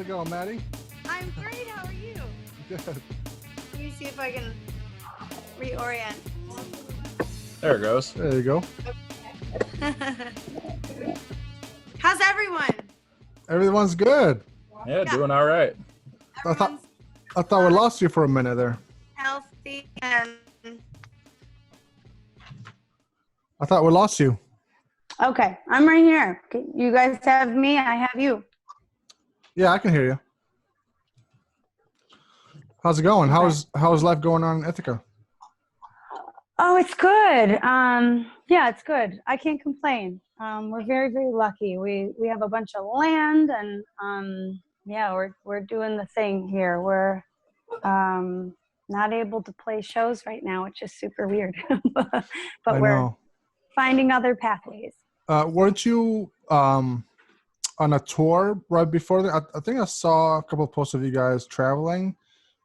it going, Maddy? I'm great. How are you? Good. Let me see if I can reorient. There it goes. There you go. How's everyone? Everyone's good. Yeah, doing all right. Everyone's I thought we lost you for a minute there. healthy and I thought we lost you. okay. I'm right here. You guys have me. I have you. Yeah, I can hear you. How's it going? Okay. How's life going on in Ithaca? Oh, it's good. Yeah, it's good. I can't complain. We're very, very lucky. We have a bunch of land, and yeah, we're doing the thing here. We're not able to play shows right now, which is super weird, but I we're know. finding other pathways. Weren't you on a tour right before that? I think I saw a couple of posts of you guys traveling,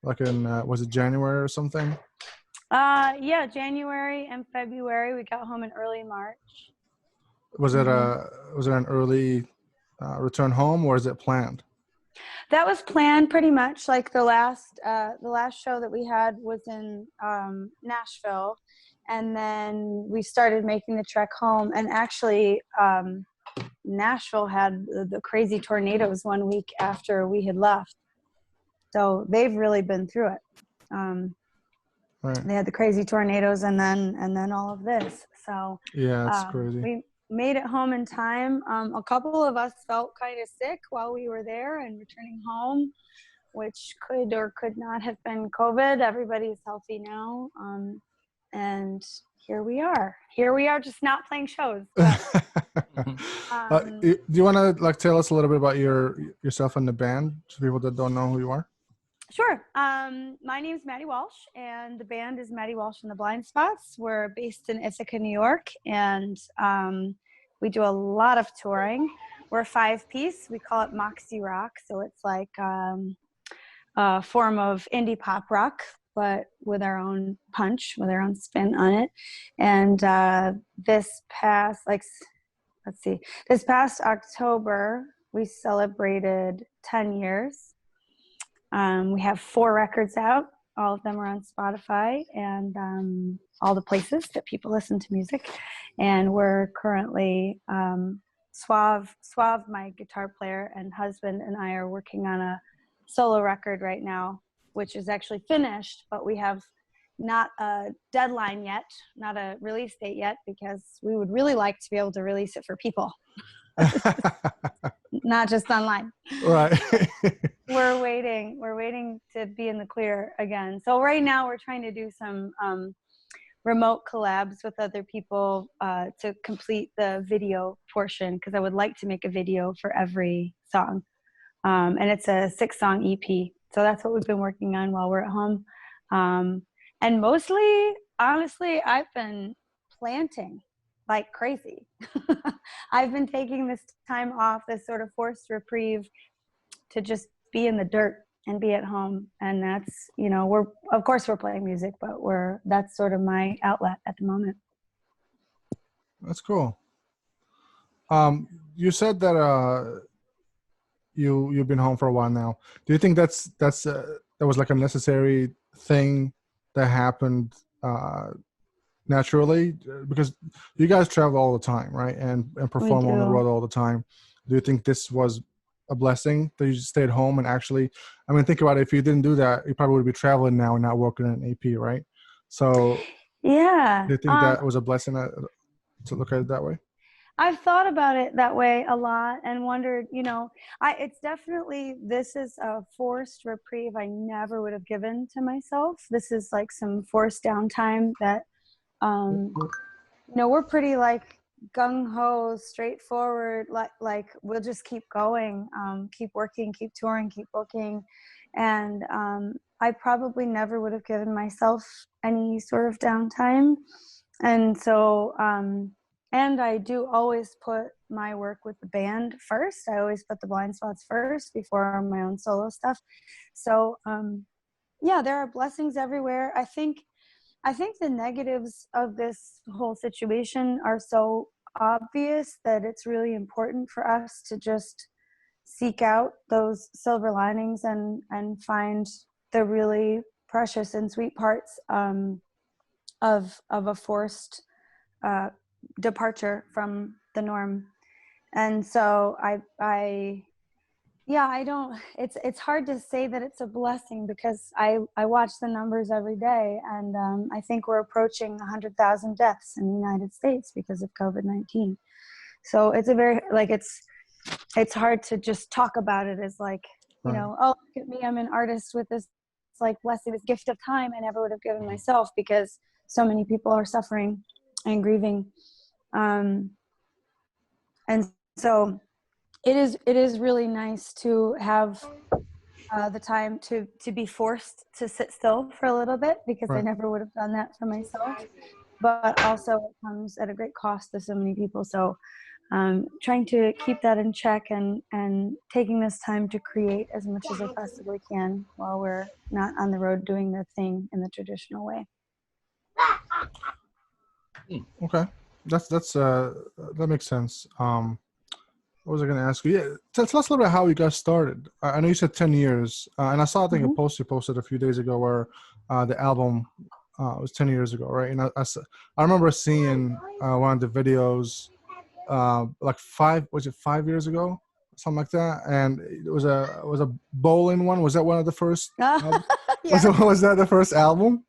like in was it January or something? Yeah, January and February. We got home in early March. Was it an early return home, or is it planned? That was planned pretty much. Like the last show that we had was in Nashville, and then we started making the trek home. And actually, Nashville had the crazy tornadoes 1 week after we had left, so they've really been through it. Right. They had the crazy tornadoes, and then all of this. So Yeah, it's crazy. we made it home in time. A couple of us felt kind of sick while we were there and returning home, which could or could not have been COVID. Everybody's healthy now, and here we are. Here we are, just not playing shows. But, Do you want to tell us a little bit about yourself and the band, to people that don't know who you are? Sure. My name is Maddy Walsh, and the band is Maddy Walsh and the Blind Spots. We're based in Ithaca, New York, and we do a lot of touring. We're a 5-piece. We call it Moxie Rock, so it's like a form of indie pop rock, but with our own punch, with our own spin on it. And this past October, we celebrated 10 years. We have 4 records out. All of them are on Spotify and all the places that people listen to music. And we're currently, Suave, my guitar player and husband, and I are working on a solo record right now, which is actually finished, but we have not a deadline yet, not a release date yet, because we would really like to be able to release it for people. Not just online. Right. We're waiting to be in the clear again. So right now we're trying to do some remote collabs with other people to complete the video portion, because I would like to make a video for every song. And it's a 6-song EP. So that's what we've been working on while we're at home. And mostly, honestly, I've been planting like crazy. I've been taking this time off, this sort of forced reprieve, to just be in the dirt and be at home. And that's, we're playing music, but that's sort of my outlet at the moment. That's cool. You said that you've been home for a while now. Do you think that was like a necessary thing that happened naturally? Because you guys travel all the time, right? And perform on the road all the time. Do you think this was a blessing that you just stayed home and actually, think about it. If you didn't do that, you probably would be traveling now and not working in an AP, right? So yeah. Do you think that was a blessing to look at it that way? I've thought about it that way a lot and wondered, it's definitely, this is a forced reprieve I never would have given to myself. This is like some forced downtime that, we're pretty like gung-ho, straightforward, like we'll just keep going, keep working, keep touring, keep booking. And I probably never would have given myself any sort of downtime. And so, and I do always put my work with the band first. I always put the Blind Spots first before my own solo stuff. So, yeah, there are blessings everywhere. I think the negatives of this whole situation are so obvious that it's really important for us to just seek out those silver linings and find the really precious and sweet parts of a forced departure from the norm. And so I don't, it's hard to say that it's a blessing, because I watch the numbers every day, and I think we're approaching 100,000 deaths in the United States because of COVID-19. So it's a very, like, it's hard to just talk about it as like, you know, oh, look at me, I'm an artist with this, like, blessing, this gift of time I never would have given myself, because so many people are suffering and grieving. And so it is really nice to have the time to be forced to sit still for a little bit, because I never would have done that for myself. But also it comes at a great cost to so many people. So trying to keep that in check, and taking this time to create as much as I possibly can while we're not on the road doing the thing in the traditional way. Okay, that makes sense. What was I going to ask you? Yeah, tell us a little bit how you guys started. I know you said 10 years, and I saw, I think, a post you posted a few days ago where the album was 10 years ago, right? And I remember seeing one of the videos like 5 years ago, something like that, and it was a bowling one. Was that one of the first? Yeah. Was that the first album?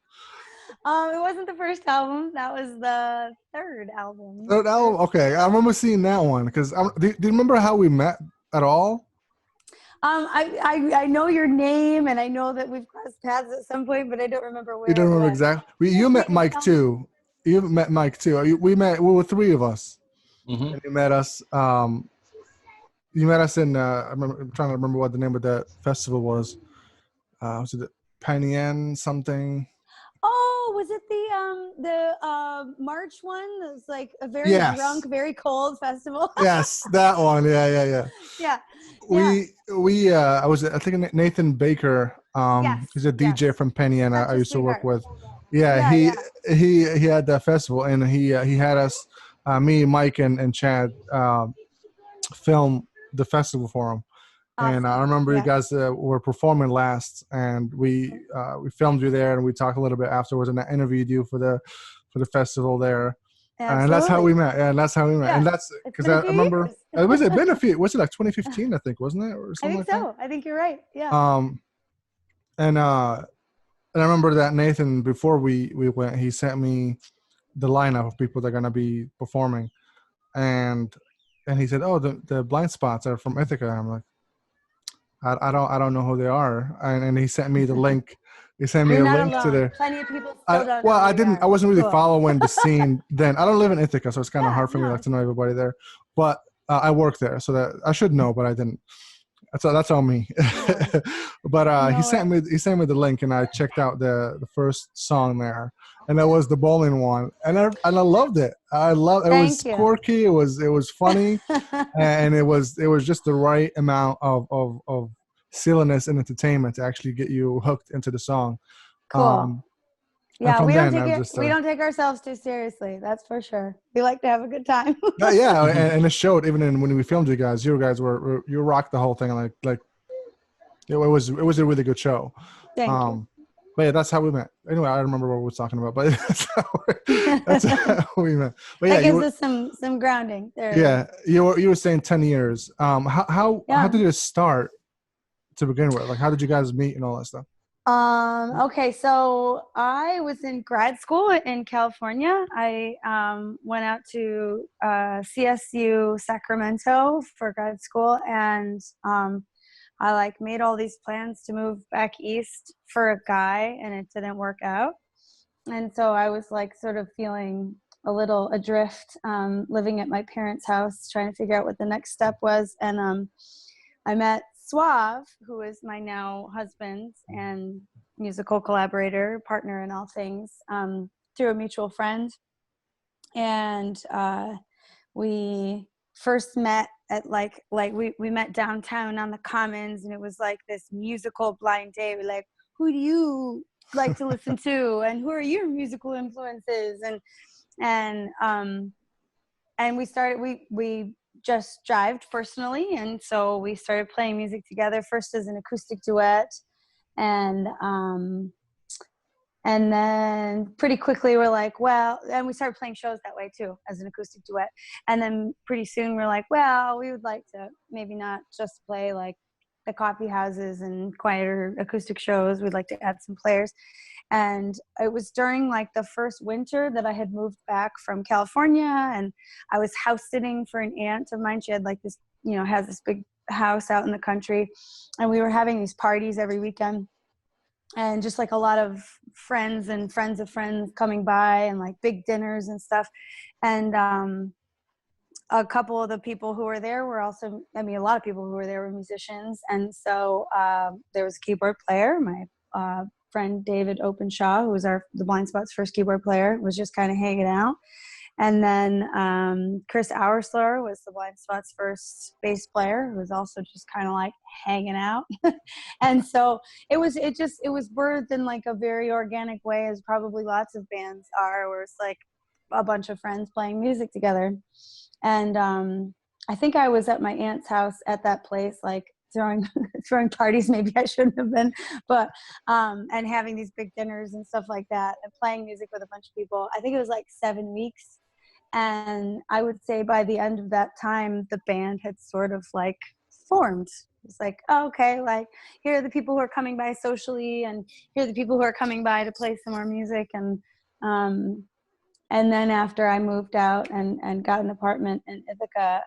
It wasn't the first album. That was the third album. Third album? Okay, I remember seeing that one, because do you remember how we met at all? I know your name, and I know that we've crossed paths at some point, but I don't remember where. You don't remember exactly. You met Mike too. You met Mike too. We were three of us. Mm-hmm. And you met us. You met us in. I'm trying to remember what the name of that festival was. Was it Panyan something? Oh, was it the March one? It was like a very drunk, very cold festival. Yes, that one. Yeah. I think Nathan Baker. He's a DJ from Panyan. I used to work with. He had that festival, and he had us, me, Mike, and Chad, film the festival for him. Awesome. And I remember you guys were performing last, and we filmed you there, and we talked a little bit afterwards, and I interviewed you for the festival there. Absolutely. And that's how we met. Yeah, and that's how we met. Yeah. And that's because I remember was it been a few? Was it like 2015? I think, wasn't it, or something? I think so. I think you're right. Yeah. And I remember that Nathan, before we went, he sent me the lineup of people that are gonna be performing, and he said, "Oh, the blind spots are from Ithaca." I'm like, I don't know who they are, and he sent me the link. He sent me a link to the. Plenty of people still don't know. I wasn't really following the scene then. I don't live in Ithaca, so it's kind of hard for me to know everybody there. But I work there, so that I should know, but I didn't. That's on me. But he sent me the link, and I checked out the first song there, and that was the bowling one, and I loved it. It was quirky, it was funny, and it was just the right amount of silliness and entertainment to actually get you hooked into the song. Cool. Yeah, we don't take ourselves too seriously. That's for sure. We like to have a good time. and it showed even when we filmed you guys. You guys you rocked the whole thing. Like it was a really good show. Thank you. But yeah, that's how we met. Anyway, I don't remember what we were talking about, but that's how we met. But yeah, that gives us some grounding there. Yeah, you were saying 10 years. How did it start to begin with? Like, how did you guys meet and all that stuff? Okay, so I was in grad school in California. I went out to CSU Sacramento for grad school, and I made all these plans to move back east for a guy, and it didn't work out. And so I was sort of feeling a little adrift, living at my parents' house, trying to figure out what the next step was. And I met Suave, who is my now husband and musical collaborator, partner in all things, through a mutual friend. And we first met at we met downtown on the Commons, and it was like this musical blind date. We're like, who do you like to listen to, and who are your musical influences? And we started, we just jived personally, and so we started playing music together, first as an acoustic duet, and then pretty quickly we're like, well, and we started playing shows that way too, as an acoustic duet. And then pretty soon we're like, well, we would like to maybe not just play like the coffee houses and quieter acoustic shows. We'd like to add some players. And it was during like the first winter that I had moved back from California, and I was house sitting for an aunt of mine. She had like this, has this big house out in the country, and we were having these parties every weekend. And just like a lot of friends and friends of friends coming by, and like big dinners and stuff. And a couple of the people who were there were also, a lot of people who were there were musicians. And so there was a keyboard player, my friend David Openshaw, who was the Blind Spot's first keyboard player, was just kind of hanging out. And then Chris Auersler was the Blind Spot's first bass player, who was also just kind of like hanging out. And so it was birthed in like a very organic way, as probably lots of bands are, where it's like a bunch of friends playing music together. And I think I was at my aunt's house at that place, like throwing parties. Maybe I shouldn't have been, but and having these big dinners and stuff like that, and playing music with a bunch of people. I think it was like 7 weeks. And I would say by the end of that time, the band had sort of like formed. It's like, oh, okay, like here are the people who are coming by socially, and here are the people who are coming by to play some more music. And then after I moved out and got an apartment in Ithaca,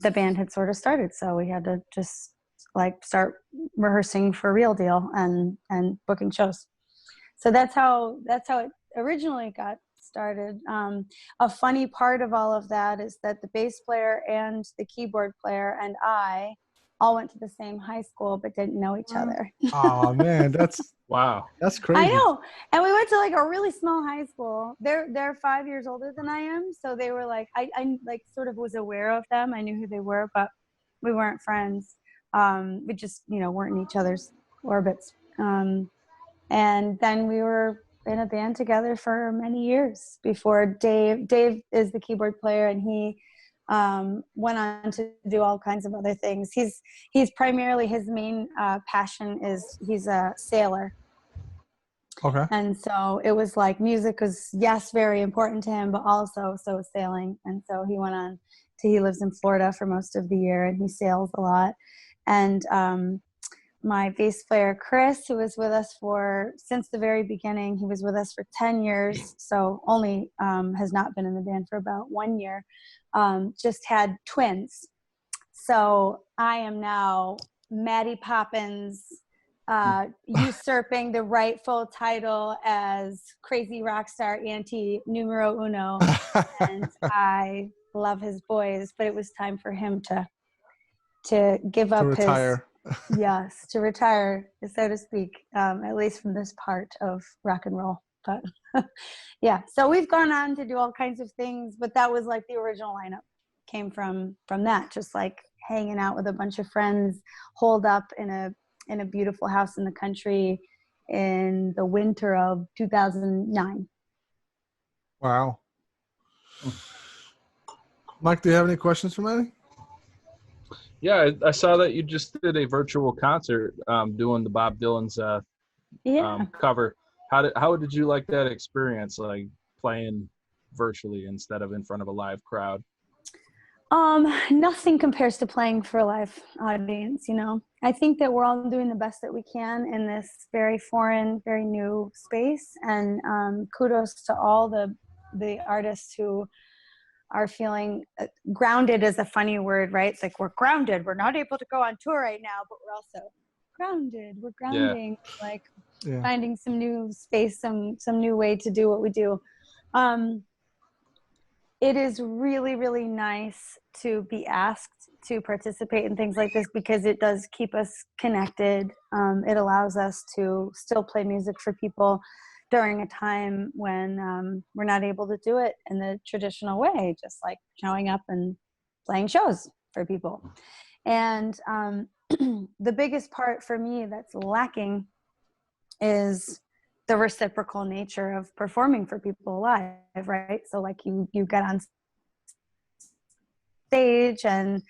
the band had sort of started. So we had to just like start rehearsing for real deal and booking shows. So that's how it originally got started. A funny part of all of that is that the bass player and the keyboard player and I all went to the same high school but didn't know each other. Oh man, Wow. That's crazy. I know. And we went to like a really small high school. They're 5 years older than I am, so they were like, I like sort of was aware of them. I knew who they were, but we weren't friends. We just weren't in each other's orbits. And then we were in a band together for many years before Dave is the keyboard player, and he went on to do all kinds of other things. He's primarily, his main passion is he's a sailor. Okay. And so it was like music was, yes, very important to him, but also so was sailing. And so he went on he lives in Florida for most of the year, and he sails a lot. And my bass player, Chris, who was with us since the very beginning, he was with us for 10 years, so only has not been in the band for about 1 year, just had twins. So I am now Maddy Poppins, usurping the rightful title as crazy rock star auntie numero uno. And I love his boys, but it was time for him to give up retire. Yes, to retire, so to speak, at least from this part of rock and roll. But yeah, so we've gone on to do all kinds of things, but that was like the original lineup came from that, just like hanging out with a bunch of friends, holed up in a beautiful house in the country in the winter of 2009. Wow. Mike, do you have any questions for Maddy? Yeah, I saw that you just did a virtual concert doing the Bob Dylan's cover. How did you like that experience, like playing virtually instead of in front of a live crowd? Nothing compares to playing for a live audience, I think that we're all doing the best that we can in this very foreign, very new space. And kudos to all the artists who are feeling grounded is a funny word, right? It's like we're grounded. We're not able to go on tour right now, but we're also grounded. We're grounding, finding some new space, some new way to do what we do. It is really, really nice to be asked to participate in things like this because it does keep us connected. It allows us to still play music for people during a time when we're not able to do it in the traditional way, just like showing up and playing shows for people. And the biggest part for me that's lacking is the reciprocal nature of performing for people live, right? So like you get on stage, and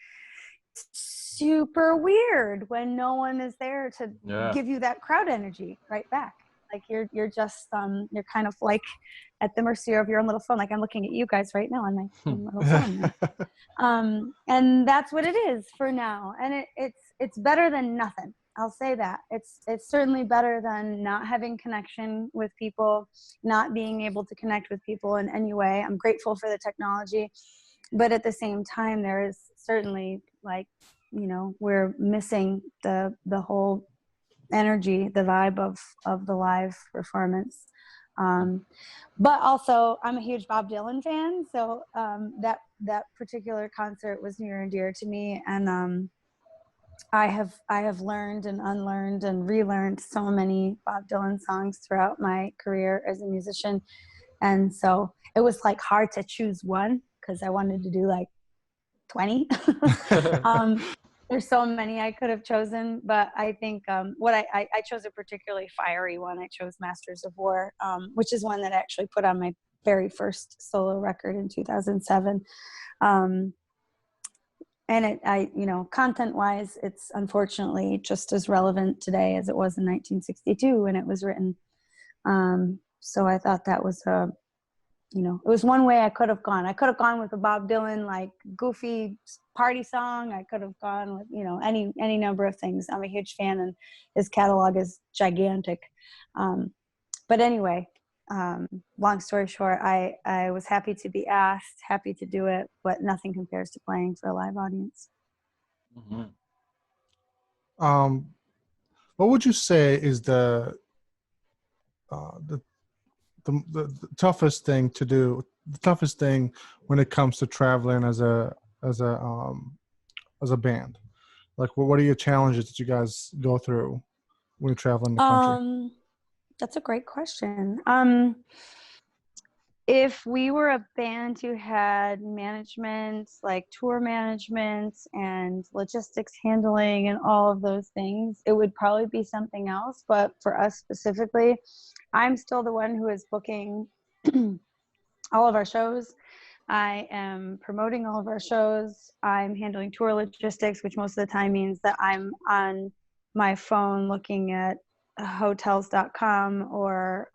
super weird when no one is there to give you that crowd energy right back. Like you're just you're kind of like at the mercy of your own little phone. Like I'm looking at you guys right now on my own little phone. And that's what it is for now. And it's better than nothing. I'll say that. It's certainly better than not having connection with people, not being able to connect with people in any way. I'm grateful for the technology, but at the same time, there is certainly like, we're missing the whole energy, the vibe of the live performance. But also I'm a huge Bob Dylan fan. So that particular concert was near and dear to me. And I have learned and unlearned and relearned so many Bob Dylan songs throughout my career as a musician. And so it was like hard to choose one because I wanted to do like 20. There's so many I could have chosen, but I think I chose a particularly fiery one. I chose Masters of War, which is one that I actually put on my very first solo record in 2007. And content-wise, it's unfortunately just as relevant today as it was in 1962 when it was written. So I thought that was it was one way I could have gone. I could have gone with a Bob Dylan, like goofy party song. I could have gone with, any number of things. I'm a huge fan and his catalog is gigantic. But anyway, long story short, I was happy to be asked, happy to do it, but nothing compares to playing for a live audience. Mm-hmm. What would you say is the toughest thing to do, the toughest thing when it comes to traveling as a band? Like, what are your challenges that you guys go through when you're traveling the country? That's a great question. If we were a band who had management, like tour management and logistics handling and all of those things, it would probably be something else. But for us specifically, I'm still the one who is booking all of our shows. I am promoting all of our shows. I'm handling tour logistics, which most of the time means that I'm on my phone looking at hotels.com or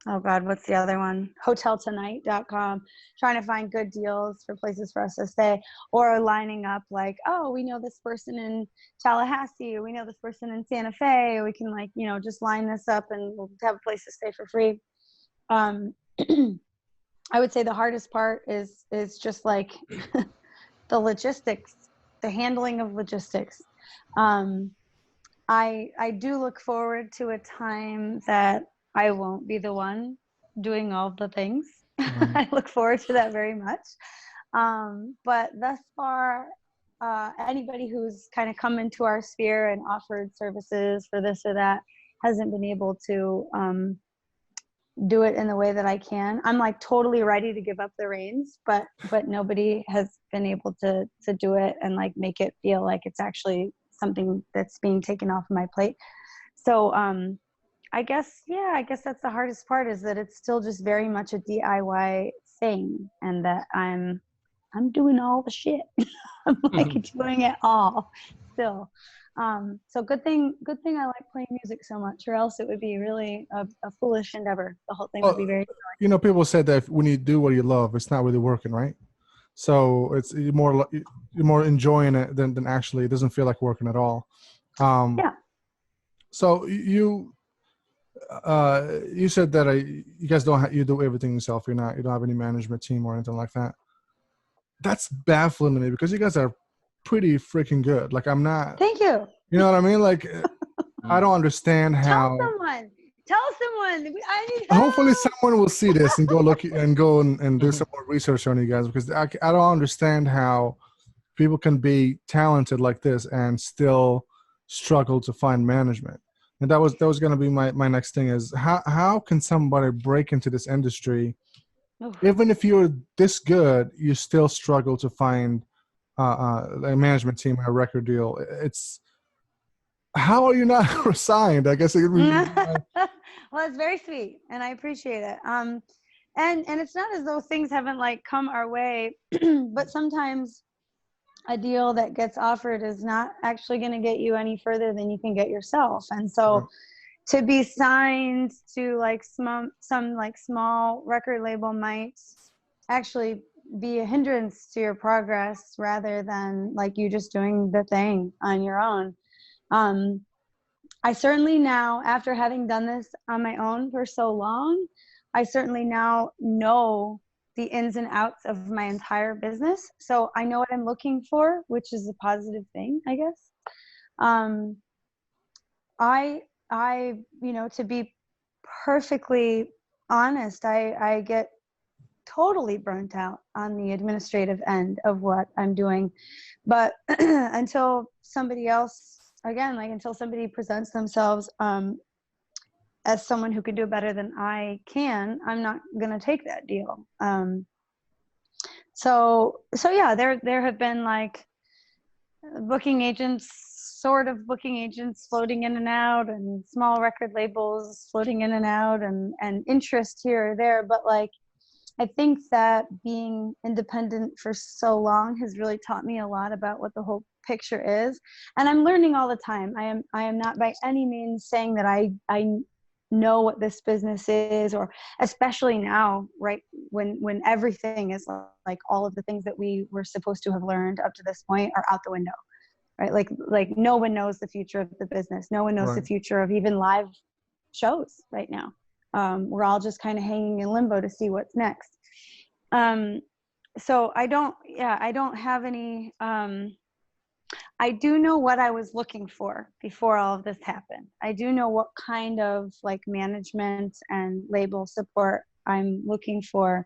oh God, what's the other one? hoteltonight.com, trying to find good deals for places for us to stay, or lining up like, oh, we know this person in Tallahassee, or we know this person in Santa Fe, we can just line this up and we'll have a place to stay for free. I would say the hardest part is just like the logistics, the handling of logistics. I do look forward to a time that I won't be the one doing all the things. I look forward to that very much. But thus far, anybody who's kind of come into our sphere and offered services for this or that hasn't been able to do it in the way that I can. I'm like totally ready to give up the reins, but nobody has been able to do it and like make it feel like it's actually something that's being taken off my plate. So I guess that's the hardest part, is that it's still just very much a DIY thing, and that I'm doing all the shit. I'm like doing it all still. So good thing I like playing music so much, or else it would be really a foolish endeavor. The whole thing would be very silly. People said that when you do what you love, it's not really working, right? So you're more enjoying it than actually, it doesn't feel like working at all. Yeah. So you said that you guys you do everything yourself. You don't have any management team or anything like that. That's baffling to me because you guys are pretty freaking good. Like, I'm not. Thank you. You know what I mean? Like, I don't understand how. Tell someone. I need help. Hopefully, someone will see this and go look and do some more research on you guys, because I don't understand how people can be talented like this and still struggle to find management. And that was going to be my next thing, is how can somebody break into this industry? Even if you're this good, you still struggle to find a management team, a record deal. How are you not resigned? I guess it would be. Well, it's very sweet, and I appreciate it. and it's not as though things haven't like come our way, but sometimes a deal that gets offered is not actually going to get you any further than you can get yourself. And so to be signed to like some like small record label might actually be a hindrance to your progress rather than like you just doing the thing on your own. I certainly now, after having done this on my own for so long, I certainly now know the ins and outs of my entire business. So I know what I'm looking for, which is a positive thing, I guess. To be perfectly honest, I get totally burnt out on the administrative end of what I'm doing. But until somebody else, again, like until somebody presents themselves as someone who can do it better than I can, I'm not going to take that deal. So yeah, there have been like booking agents floating in and out, and small record labels floating in and out, and interest here or there. But like, I think that being independent for so long has really taught me a lot about what the whole picture is. And I'm learning all the time. I am not by any means saying that I know what this business is, or especially now, right, when everything is like all of the things that we were supposed to have learned up to this point are out the window, right? Like no one knows the future of the business. No one knows the future of even live shows right now. We're all just kind of hanging in limbo to see what's next. So I don't have any, I do know what I was looking for before all of this happened. I do know what kind of like management and label support I'm looking for.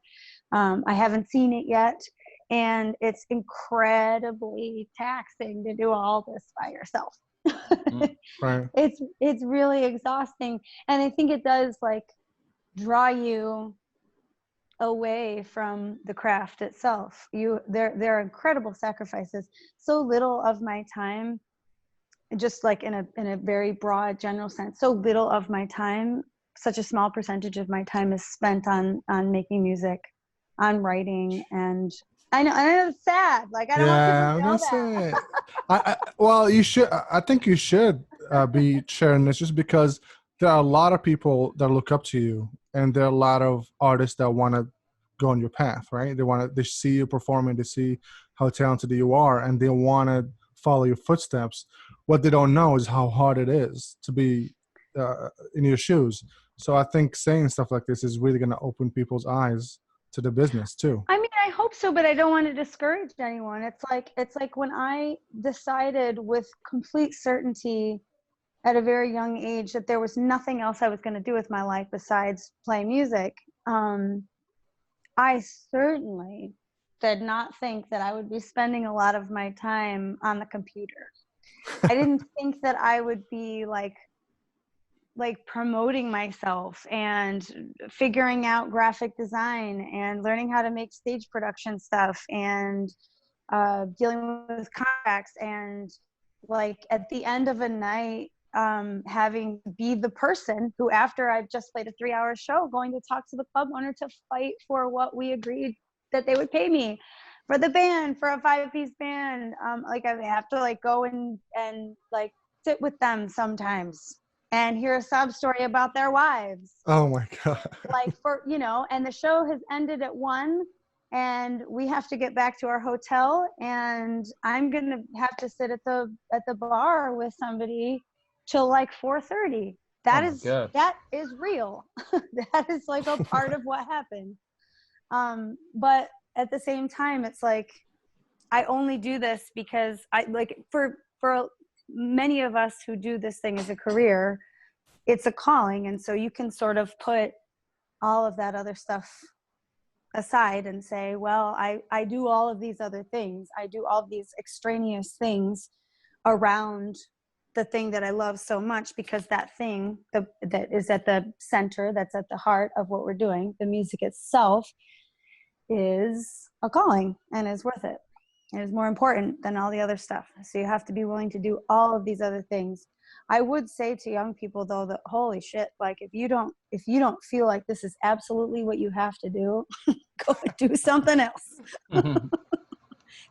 I haven't seen it yet, and it's incredibly taxing to do all this by yourself. Right. It's really exhausting, and I think it does like draw you away from the craft itself. There are incredible sacrifices. So little of my time, just like in a very broad general sense, so little of my time, such a small percentage of my time is spent on making music, on writing. And I know it's sad. Like, I don't want people to know that. Well, you should. I think you should be sharing this, just because there are a lot of people that look up to you, and there are a lot of artists that want to go on your path, right? They see you performing, they see how talented you are, and they want to follow your footsteps. What they don't know is how hard it is to be in your shoes. So I think saying stuff like this is really going to open people's eyes to the business too. I mean, I hope so, but I don't want to discourage anyone. It's like when I decided with complete certainty at a very young age that there was nothing else I was going to do with my life besides play music. I certainly did not think that I would be spending a lot of my time on the computer. I didn't think that I would be like promoting myself and figuring out graphic design and learning how to make stage production stuff and dealing with contracts, and like at the end of a night having to be the person who, after I've just played a 3-hour show, going to talk to the club owner to fight for what we agreed that they would pay me for the band, for a 5-piece band. Like I have to like go and like sit with them sometimes and hear a sob story about their wives. Oh my God. Like, for, and the show has ended at 1, and we have to get back to our hotel, and I'm going to have to sit at the bar with somebody till like 4:30. That is real. That is like a part of what happened. But at the same time, it's like, I only do this because I like, for many of us who do this thing as a career, it's a calling. And so you can sort of put all of that other stuff aside and say, well, I do all of these other things. I do all of these extraneous things around the thing that I love so much, because that thing that is at the center, that's at the heart of what we're doing, the music itself, is a calling and is worth it. It is more important than all the other stuff. So you have to be willing to do all of these other things. I would say to young people though that holy shit, like if you don't feel like this is absolutely what you have to do, go and do something else. Mm-hmm.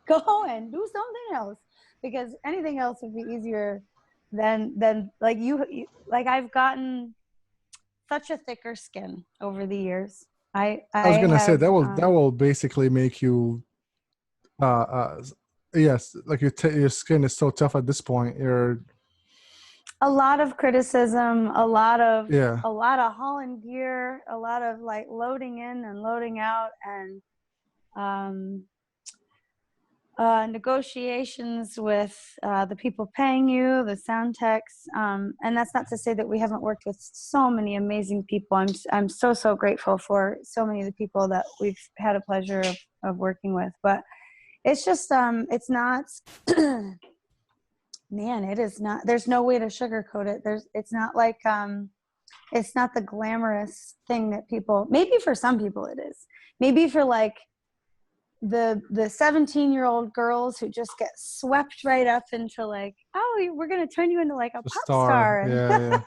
Go and do something else, because anything else would be easier than like you like I've gotten such a thicker skin over the years. I was gonna say have, that will basically make you yes, like your skin is so tough at this point. You're a lot of criticism, a lot of yeah. hauling gear, a lot of like loading in and loading out, and negotiations with the people paying you, the sound techs, and that's not to say that we haven't worked with so many amazing people. I'm so grateful for so many of the people that we've had a pleasure of working with, but it's just it's not man, it is not, there's no way to sugarcoat it. It's not like it's not the glamorous thing that people, maybe for some people it is, maybe for like the 17-year-old girls who just get swept right up into like, oh, we're going to turn you into like a pop star. Yeah.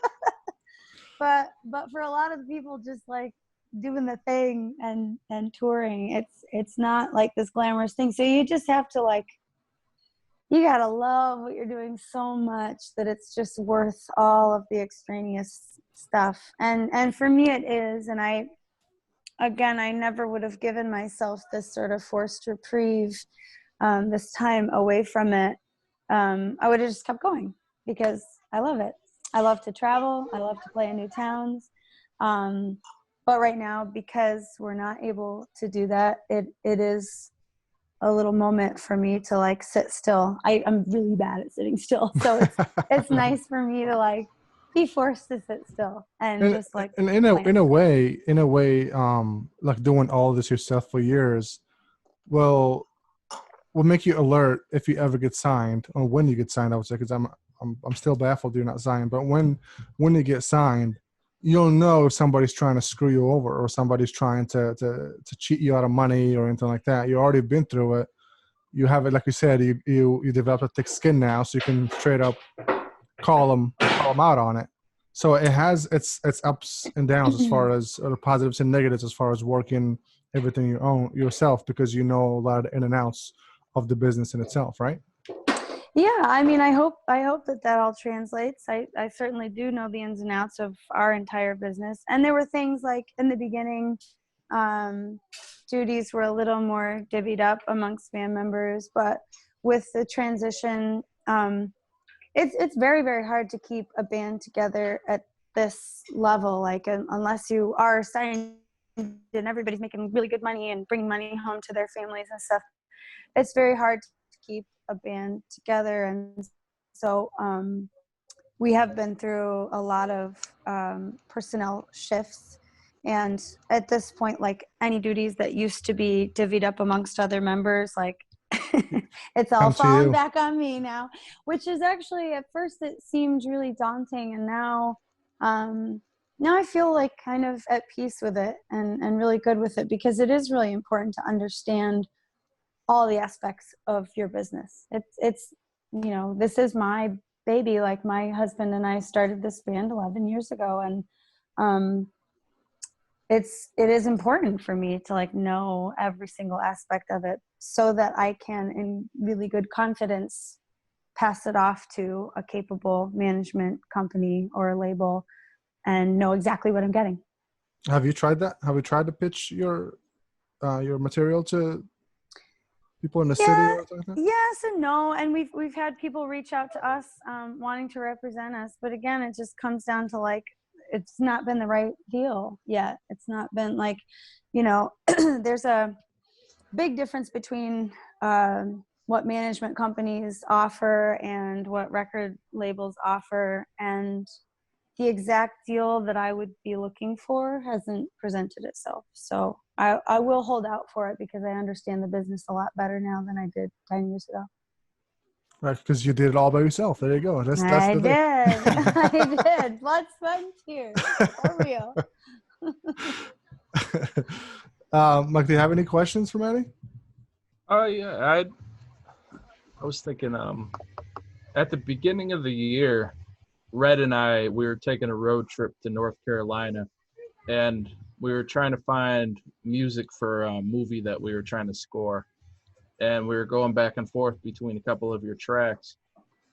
but for a lot of the people just like doing the thing and touring, it's not like this glamorous thing. So you just have to like, you got to love what you're doing so much that it's just worth all of the extraneous stuff. And for me it is, and I never would have given myself this sort of forced reprieve, this time away from it. I would have just kept going because I love it. I love to travel. I love to play in new towns. But right now, because we're not able to do that, it is a little moment for me to like sit still. I'm really bad at sitting still. So it's nice for me to like be forced to sit still and just like, and in a way like doing all this yourself for years will make you alert if you ever get signed, or when you get signed, I would say, because I'm still baffled you're not signed. But when you get signed, you'll know if somebody's trying to screw you over or somebody's trying to cheat you out of money or anything like that. You already been through it. You have it, like you said, you develop a thick skin now, so you can straight up call them out on it. So it has its ups and downs as far as, or positives and negatives as far as working everything you own yourself, because you know a lot of the in and outs of the business in itself, right? Yeah, I mean, I hope that all translates. I certainly do know the ins and outs of our entire business. And there were things like in the beginning, duties were a little more divvied up amongst band members, but with the transition, it's very, very hard to keep a band together at this level. Like unless you are signed and everybody's making really good money and bringing money home to their families and stuff, it's very hard to keep a band together. And so we have been through a lot of personnel shifts, and at this point, like any duties that used to be divvied up amongst other members, like it's all falling back on me now, which is actually, at first it seemed really daunting, and now I feel like kind of at peace with it and really good with it, because it is really important to understand all the aspects of your business. It's you know, this is my baby. Like my husband and I started this band 11 years ago, and it is important for me to like know every single aspect of it so that I can, in really good confidence, pass it off to a capable management company or a label and know exactly what I'm getting. Have you tried that? Have you tried to pitch your material to people in the city or something like that? Yes and no. And we've had people reach out to us wanting to represent us. But again, it just comes down to like, it's not been the right deal yet. It's not been like, you know, there's a big difference between what management companies offer and what record labels offer. And the exact deal that I would be looking for hasn't presented itself. So I will hold out for it because I understand the business a lot better now than I did 10 years ago. Right, because you did it all by yourself. There you go. That's I the thing. I did. Blood, sweat, and tears. For real. Mike, do you have any questions for Maddy? Yeah, I was thinking at the beginning of the year, Red and I, we were taking a road trip to North Carolina, and we were trying to find music for a movie that we were trying to score. And we were going back and forth between a couple of your tracks.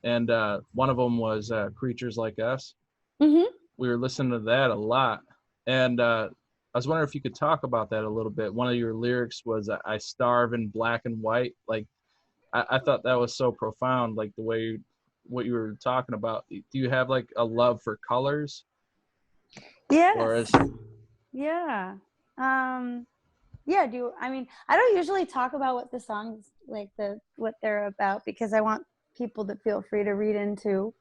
And one of them was Creatures Like Us. Mm-hmm. We were listening to that a lot. And I was wondering if you could talk about that a little bit. One of your lyrics was, I starve in black and white. Like, I thought that was so profound, like the way what you were talking about. Do you have like a love for colors? Yes. Or is... Yeah. Yeah, I mean, I don't usually talk about what the songs, like what they're about, because I want people to feel free to read into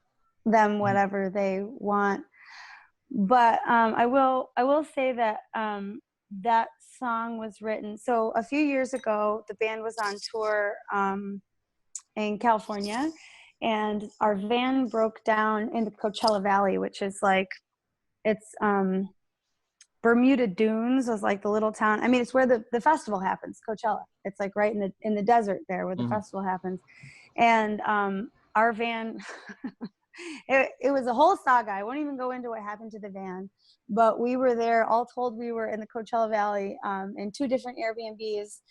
them whatever they want. But I will say that that song was written. So a few years ago, the band was on tour in California, and our van broke down in the Coachella Valley, which is like, it's Bermuda Dunes was like the little town. I mean, it's where the festival happens, Coachella. It's like right in the desert there where the festival happens. And our van, it was a whole saga. I won't even go into what happened to the van, but we were there. All told, we were in the Coachella Valley in 2 different Airbnbs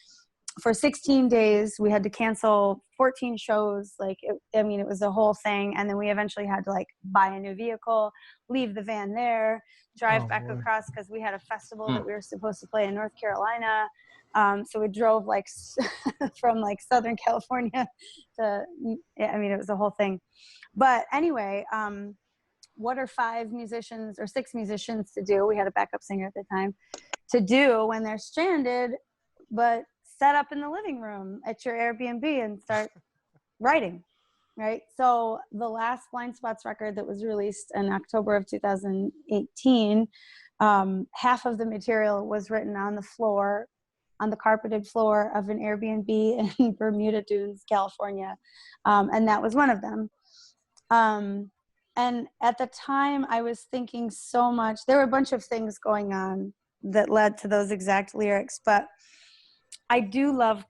for 16 days. We had to cancel 14 shows. Like, I mean, it was a whole thing. And then we eventually had to like buy a new vehicle, leave the van there, drive back across, because we had a festival that we were supposed to play in North Carolina. So we drove like from like Southern California to, I mean, it was a whole thing. But anyway, what are 5 musicians or 6 musicians to do? We had a backup singer at the time, to do when they're stranded, but set up in the living room at your Airbnb and start writing, right? So the last Blind Spots record that was released in October of 2018, half of the material was written on the floor, on the carpeted floor of an Airbnb in Bermuda Dunes, California. And that was one of them. And at the time I was thinking so much, there were a bunch of things going on that led to those exact lyrics, but I do love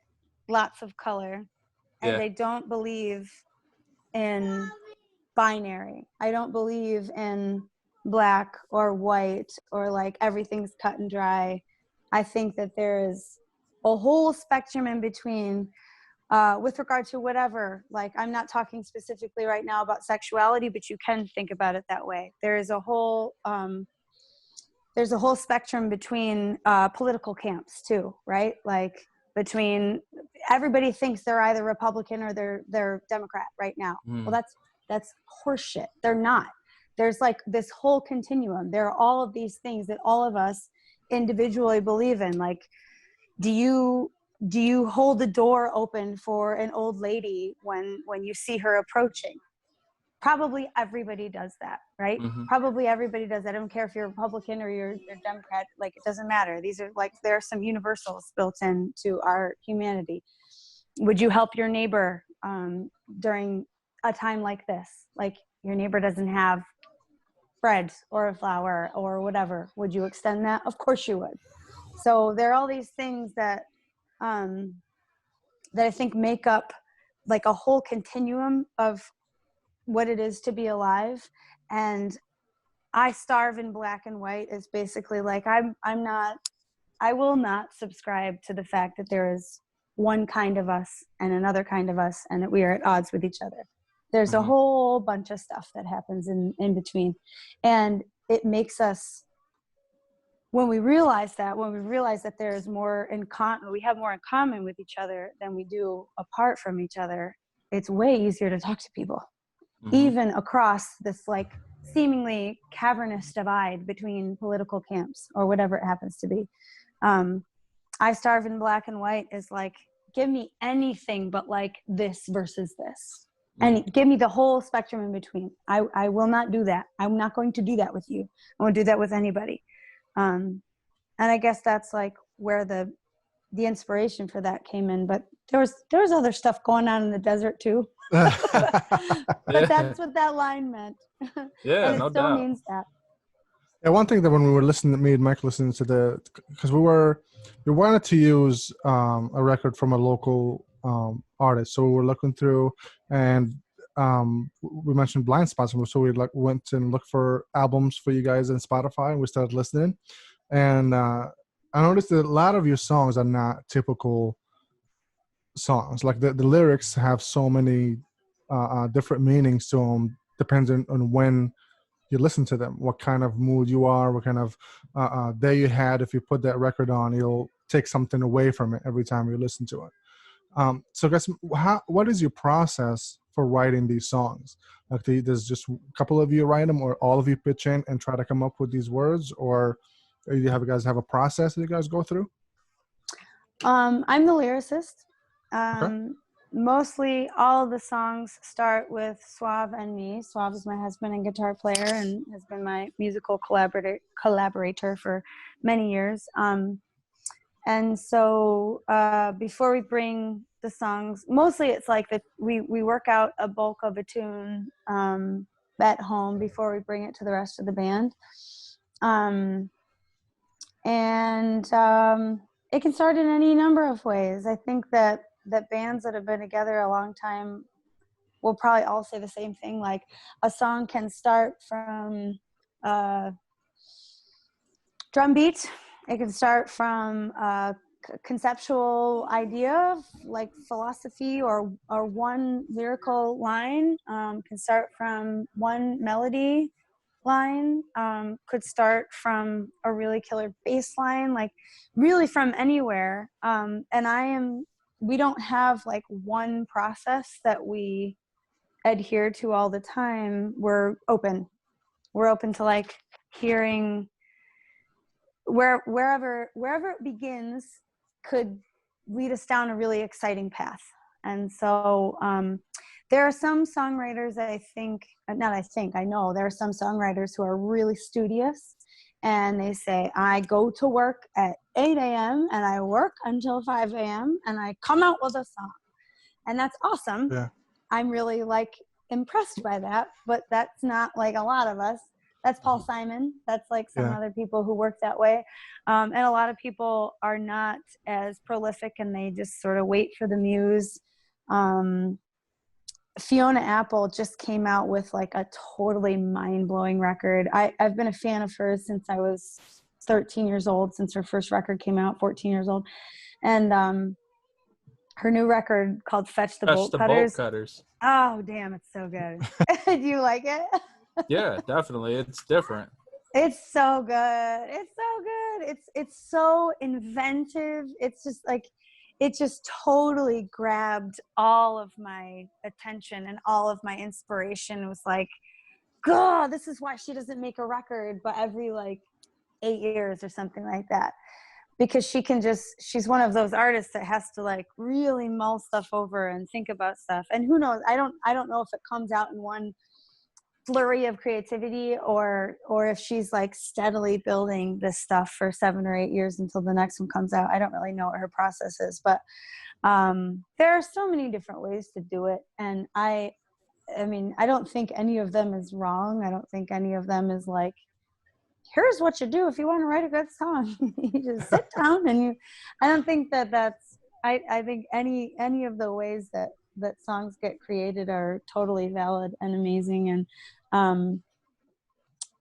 lots of color, and I don't believe in binary. I don't believe in black or white or like everything's cut and dry. I think that there is a whole spectrum in between with regard to whatever. Like, I'm not talking specifically right now about sexuality, but you can think about it that way. There is a whole spectrum between political camps too, right? Like, between, everybody thinks they're either Republican or they're Democrat right now. Well, that's horseshit. They're not. There's like this whole continuum. There are all of these things that all of us individually believe in. Like, do you hold the door open for an old lady when you see her approaching? Probably everybody does that, right? Probably everybody does that. I don't care if you're Republican or you're Democrat, like, it doesn't matter. These are like, there are some universals built into our humanity. Would you help your neighbor during a time like this? Like, your neighbor doesn't have bread or a flour or whatever. Would you extend that? Of course you would. So there are all these things that that I think make up like a whole continuum of what it is to be alive. And I starve in black and white is basically like, I will not subscribe to the fact that there is one kind of us and another kind of us, and that we are at odds with each other. There's a whole bunch of stuff that happens in between. And it makes us, when we realize that there is more in common, we have more in common with each other than we do apart from each other, it's way easier to talk to people. Even across this like seemingly cavernous divide between political camps or whatever it happens to be. I starve in black and white is like, give me anything but like this versus this. And give me the whole spectrum in between. I will not do that. I'm not going to do that with you. I won't do that with anybody. And I guess that's like where the inspiration for that came in. But there was other stuff going on in the desert too. But that's what that line meant. Yeah, and it no still doubt. means that. Yeah, one thing that when we were listening, me and Mike listening to because we wanted to use a record from a local artist, so we were looking through, and we mentioned blind spots, so we like went and looked for albums for you guys in Spotify, and we started listening. And I noticed that a lot of your songs are not typical songs. Like the lyrics have so many different meanings to them, depends on when you listen to them, what kind of mood you are, what kind of day you had. If you put that record on, you'll take something away from it every time you listen to it. So guys, what is your process for writing these songs? Like, there's just a couple of you write them, or all of you pitch in and try to come up with these words, or you guys have a process that you guys go through? I'm the lyricist. Okay. Mostly all of the songs start with Suave and me. Suave is my husband and guitar player and has been my musical collaborator for many years. And so before we bring the songs, mostly it's like that we work out a bulk of a tune at home before we bring it to the rest of the band. It can start in any number of ways. I think that bands that have been together a long time will probably all say the same thing. Like, a song can start from drum beat. It can start from a conceptual idea, like philosophy, or one lyrical line. Can start from one melody line, could start from a really killer bass line, like really from anywhere. We don't have like one process that we adhere to all the time. We're open to like hearing wherever it begins could lead us down a really exciting path. And so there are some songwriters, I know there are some songwriters who are really studious, and they say, I go to work at 8 a.m. and I work until 5 a.m. and I come out with a song. And that's awesome. Yeah. I'm really like impressed by that, but that's not like a lot of us. That's Paul Simon. That's like some other people who work that way. And a lot of people are not as prolific, and they just sort of wait for the muse. Fiona Apple just came out with like a totally mind-blowing record. I've been a fan of hers since I was 13 years old, since her first record came out, 14 years old. And her new record called Fetch the Bolt Cutters. Oh, damn, it's so good. Do you like it? Yeah, definitely. It's different. It's so good. It's so inventive. It's just like, it just totally grabbed all of my attention and all of my inspiration. It was like, God, this is why she doesn't make a record, but every like 8 years or something like that. Because she's one of those artists that has to like really mull stuff over and think about stuff. And who knows, I don't know if it comes out in one flurry of creativity, or if she's like steadily building this stuff for 7 or 8 years until the next one comes out. I don't really know what her process is, but there are so many different ways to do it. And I mean, I don't think any of them is wrong. I don't think any of them is like, here's what you do if you want to write a good song. You just sit down and I don't think that's, I think any of the ways that songs get created are totally valid and amazing. And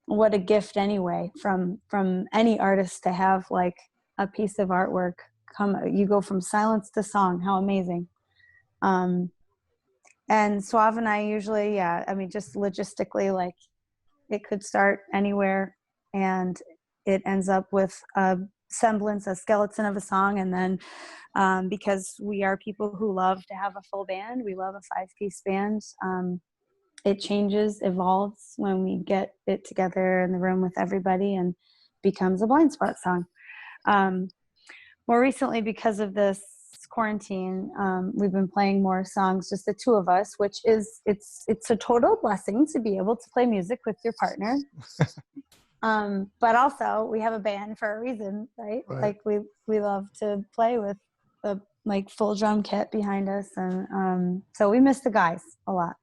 what a gift anyway from any artist to have like a piece of artwork you go from silence to song. How amazing. And Suave and I usually, just logistically, like, it could start anywhere and it ends up with a semblance, a skeleton of a song. And then because we are people who love to have a full band, we love a 5-piece band, it changes, evolves when we get it together in the room with everybody and becomes a blind spot song. More recently, because of this quarantine, we've been playing more songs, just the two of us, which is, it's a total blessing to be able to play music with your partner. But also we have a band for a reason, right? Like we love to play with a like full drum kit behind us. And so we miss the guys a lot.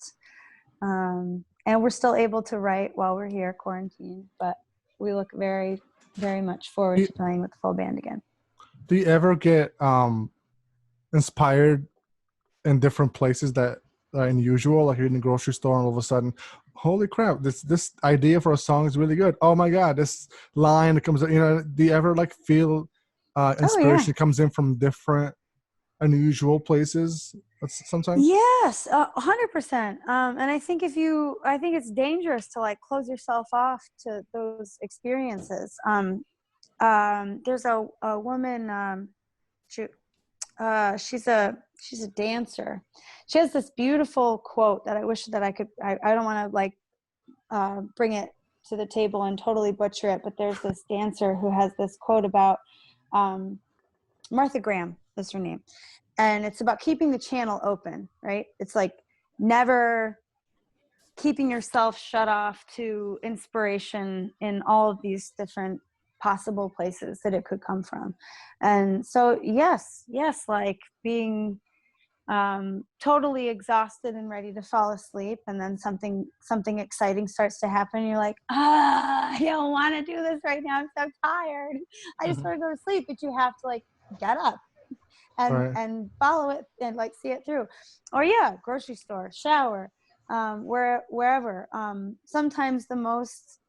And we're still able to write while we're here quarantined, but we look very, very much forward to playing with the full band again. Do you ever get inspired in different places that unusual, like you're in the grocery store and all of a sudden, holy crap, this idea for a song is really good. Oh my God, this line that comes, do you ever like feel inspiration comes in from different unusual places sometimes? Yes, 100%. And I think I think it's dangerous to like close yourself off to those experiences. There's a woman, she's a dancer. She has this beautiful quote that I wish that I could, I don't want to like bring it to the table and totally butcher it, but there's this dancer who has this quote about Martha Graham is her name, and it's about keeping the channel open, right? It's like never keeping yourself shut off to inspiration in all of these different possible places that it could come from. And so yes, like being totally exhausted and ready to fall asleep, and then something exciting starts to happen. You're like, I don't want to do this right now. I'm so tired. I just want to go to sleep. But you have to like get up and follow it and like see it through. Or grocery store, shower, wherever. Sometimes the most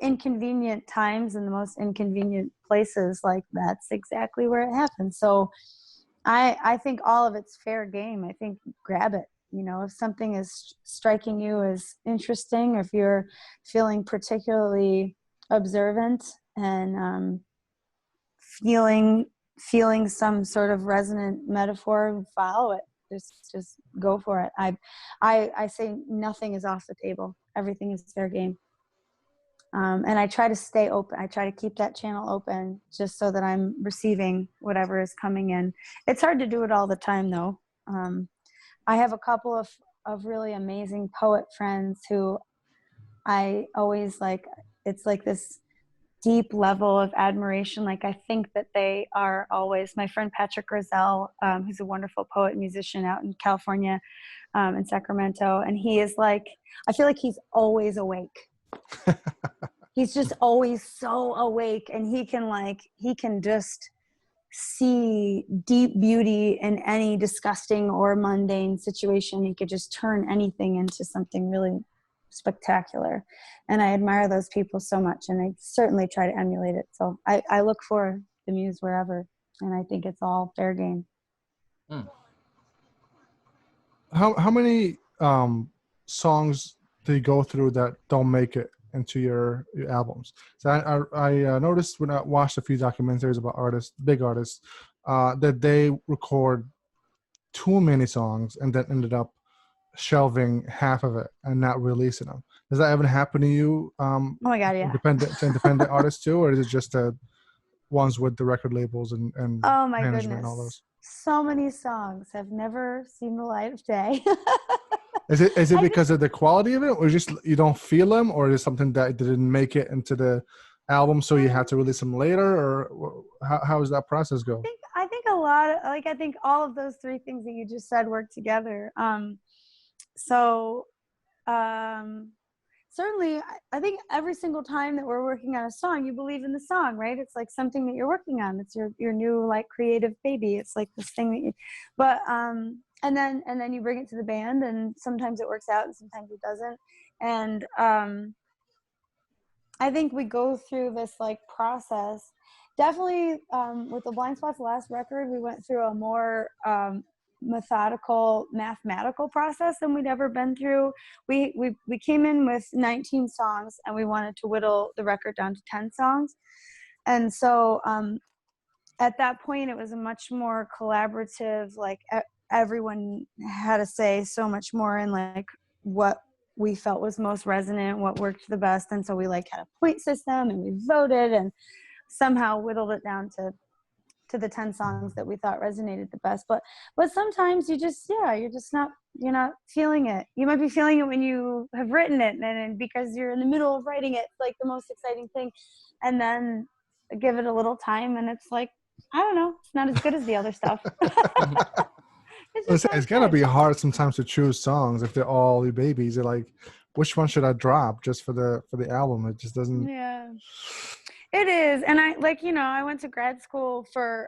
inconvenient times and the most inconvenient places, like that's exactly where it happens. So I think all of it's fair game. I think grab it. If something is striking you as interesting, or if you're feeling particularly observant and feeling some sort of resonant metaphor, follow it. Just go for it. I say nothing is off the table. Everything is fair game. And I try to stay open. I try to keep that channel open just so that I'm receiving whatever is coming in. It's hard to do it all the time, though. I have a couple of really amazing poet friends who I always like. It's like this deep level of admiration. Like I think that they are always, my friend Patrick Rosell, who's a wonderful poet and musician out in California, in Sacramento. And he is like, I feel like he's always awake. He's just always so awake, and he can just see deep beauty in any disgusting or mundane situation. He could just turn anything into something really spectacular. And I admire those people so much, and I certainly try to emulate it. So I look for the muse wherever, and I think it's all fair game. How many songs do you go through that don't make it into your albums? So I noticed when I watched a few documentaries about big artists, that they record too many songs and then ended up shelving half of it and not releasing them. Does that ever happen to you? Oh my God, yeah. Independent artists too, or is it just the ones with the record labels and oh my management goodness, and all those? So many songs have never seen the light of day. Is it because of the quality of it, or just you don't feel them, or is it something that didn't make it into the album, so you had to release them later, or how does that process go? I think a lot of, I think all of those three things that you just said work together. Certainly, I think every single time that we're working on a song, you believe in the song, right? It's like something that you're working on. It's your new like creative baby. It's like this thing that you, but and then you bring it to the band, and sometimes it works out and sometimes it doesn't. And I think we go through this like process. Definitely with the Blind Spots last record, we went through a more methodical, mathematical process than we'd ever been through. We came in with 19 songs, and we wanted to whittle the record down to 10 songs. And so at that point, it was a much more collaborative, like everyone had to say so much more in like what we felt was most resonant, what worked the best. And so we like had a point system, and we voted and somehow whittled it down to the 10 songs that we thought resonated the best. But sometimes you're not feeling it. You might be feeling it when you have written it, and because you're in the middle of writing it, like the most exciting thing. And then give it a little time, and it's like, I don't know, it's not as good as the other stuff. It's gotta be hard sometimes to choose songs if they're all your babies. They're like, which one should I drop just for the album? It just doesn't. Yeah. It is. And I went to grad school for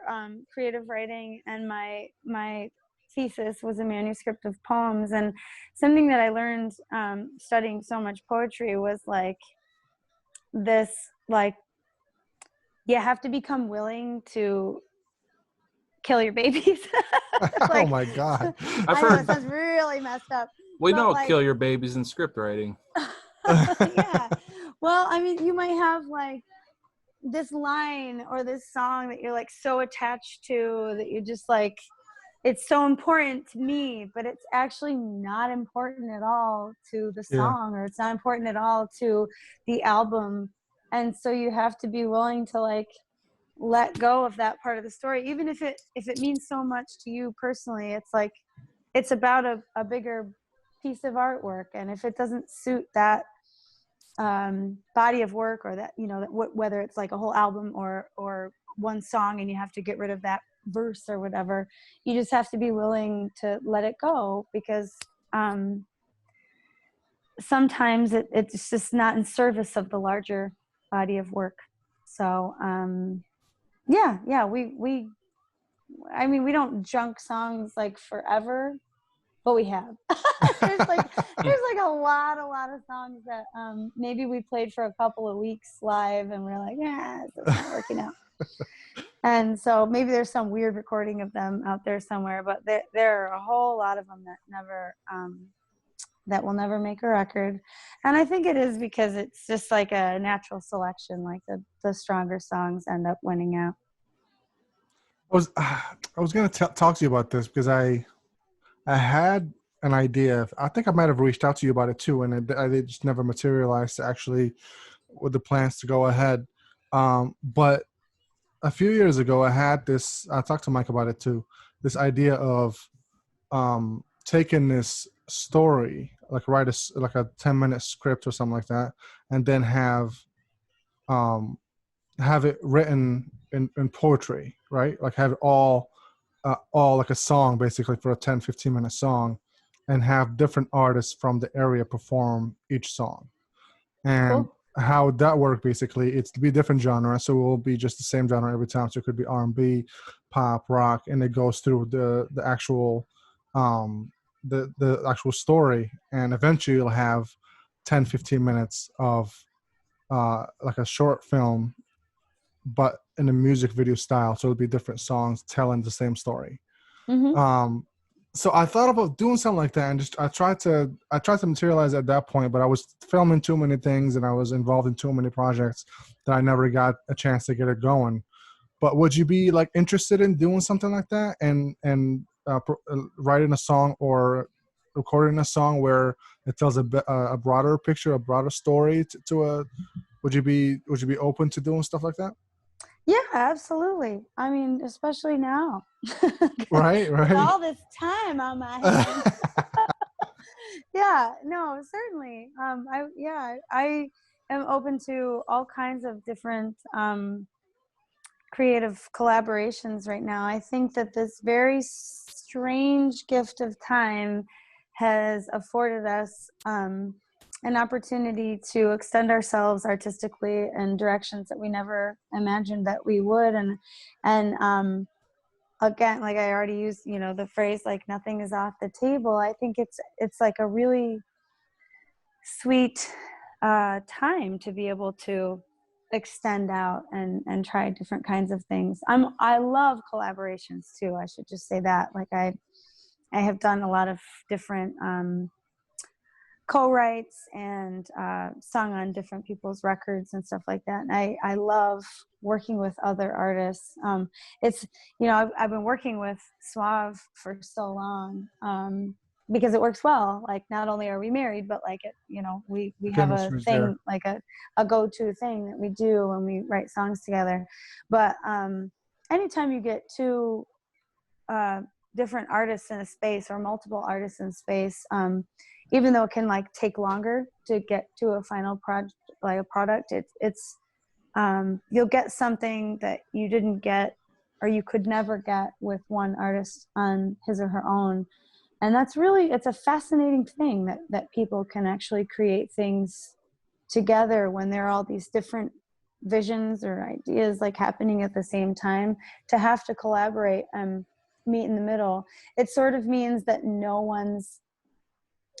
creative writing, and my thesis was a manuscript of poems, and something that I learned studying so much poetry was like this, like, you have to become willing to kill your babies. Oh Like, my God. I've I know it heard sounds really messed up. we but know like, kill your babies in script writing. yeah. Well, I mean, you might have like this line or this song that you're like so attached to that you just like, it's so important to me, but it's actually not important at all to the Yeah. song, or it's not important at all to the album. And so you have to be willing to like let go of that part of the story, even if it means so much to you personally. It's like, it's about a bigger piece of artwork, and if it doesn't suit that body of work, or that, you know, that whether it's like a whole album or one song and you have to get rid of that verse or whatever, you just have to be willing to let it go, because sometimes it's just not in service of the larger body of work. So yeah, we I mean, we don't junk songs like forever, but we have. there's like a lot of songs that maybe we played for a couple of weeks live and we're like, yeah, it's not working out. And so maybe there's some weird recording of them out there somewhere, but there are a whole lot of them that never that will never make a record. And I think it is because it's just like a natural selection, like the stronger songs end up winning out. I was going to talk to you about this because I had an idea. I think I might have reached out to you about it too, and it just never materialized to actually with the plans to go ahead. But a few years ago, I had this. I talked to Mike about it too. This idea of taking this story, like write like a 10-minute script or something like that, and then have it written in poetry, right? Like have it all like a song basically for a 10-15 minute song, and have different artists from the area perform each song. And Cool. how would that work basically? It's to be different genre, so it will be just the same genre every time. So it could be R&B, pop, rock, and it goes through the actual the actual story, and eventually you'll have 10-15 minutes of like a short film, but in a music video style. So it'll be different songs telling the same story. Mm-hmm. So I thought about doing something like that, and just I tried to materialize at that point, but I was filming too many things and I was involved in too many projects that I never got a chance to get it going. But would you be like interested in doing something like that, and writing a song or recording a song where it tells a broader picture, a broader story to a? Would you be open to doing stuff like that? Yeah, absolutely. I mean, especially now. Right. With all this time on my hands. Yeah, no, certainly. I am open to all kinds of different creative collaborations right now. I think that this very strange gift of time has afforded us an opportunity to extend ourselves artistically in directions that we never imagined that we would. And again, like I already used, you know, the phrase like nothing is off the table. I think it's like a really sweet time to be able to extend out and try different kinds of things. I love collaborations too. I should just say that. Like I have done a lot of different co-writes and sung on different people's records and stuff like that. And I love working with other artists. It's, you know, I've been working with Suave for so long because it works well. Like not only are we married, but like it, you know, we have a thing, like a go-to thing that we do when we write songs together. But anytime you get two different artists in a space or multiple artists in space, even though it can like take longer to get to a final project, like a product, it's you'll get something that you didn't get or you could never get with one artist on his or her own. And that's really, it's a fascinating thing that people can actually create things together when there are all these different visions or ideas like happening at the same time. To have to collaborate meet in the middle. It sort of means that no one's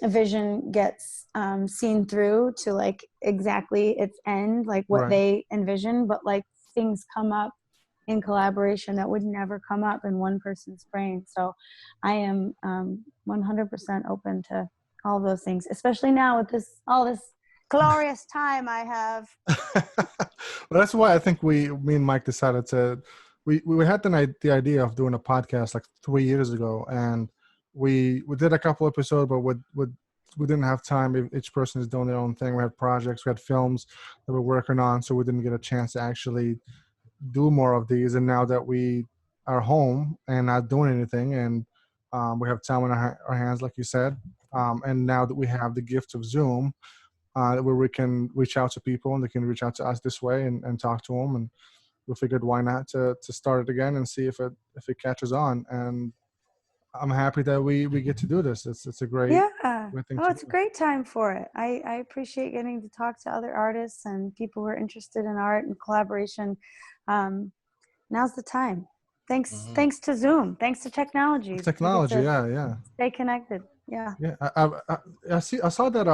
vision gets seen through to like exactly its end, like what they envision, but like things come up in collaboration that would never come up in one person's brain. So I am 100% open to all those things, especially now with all this glorious time I have. Well, that's why I think me and Mike decided to, we had the idea of doing a podcast like 3 years ago, and we did a couple episodes, but we didn't have time. Each person is doing their own thing. We had projects, we had films that we're working on, so we didn't get a chance to actually do more of these. And now that we are home and not doing anything, and we have time on our hands, like you said, and now that we have the gift of Zoom, where we can reach out to people and they can reach out to us this way and talk to them, and we figured why not to start it again and see if it catches on. And I'm happy that we get to do this. It's a great thing. Oh, it's a great time for it. I appreciate getting to talk to other artists and people who are interested in art and collaboration. Now's the time. Thanks to Zoom. Thanks to technology. Technology, yeah. Stay connected. Yeah. Yeah, I saw that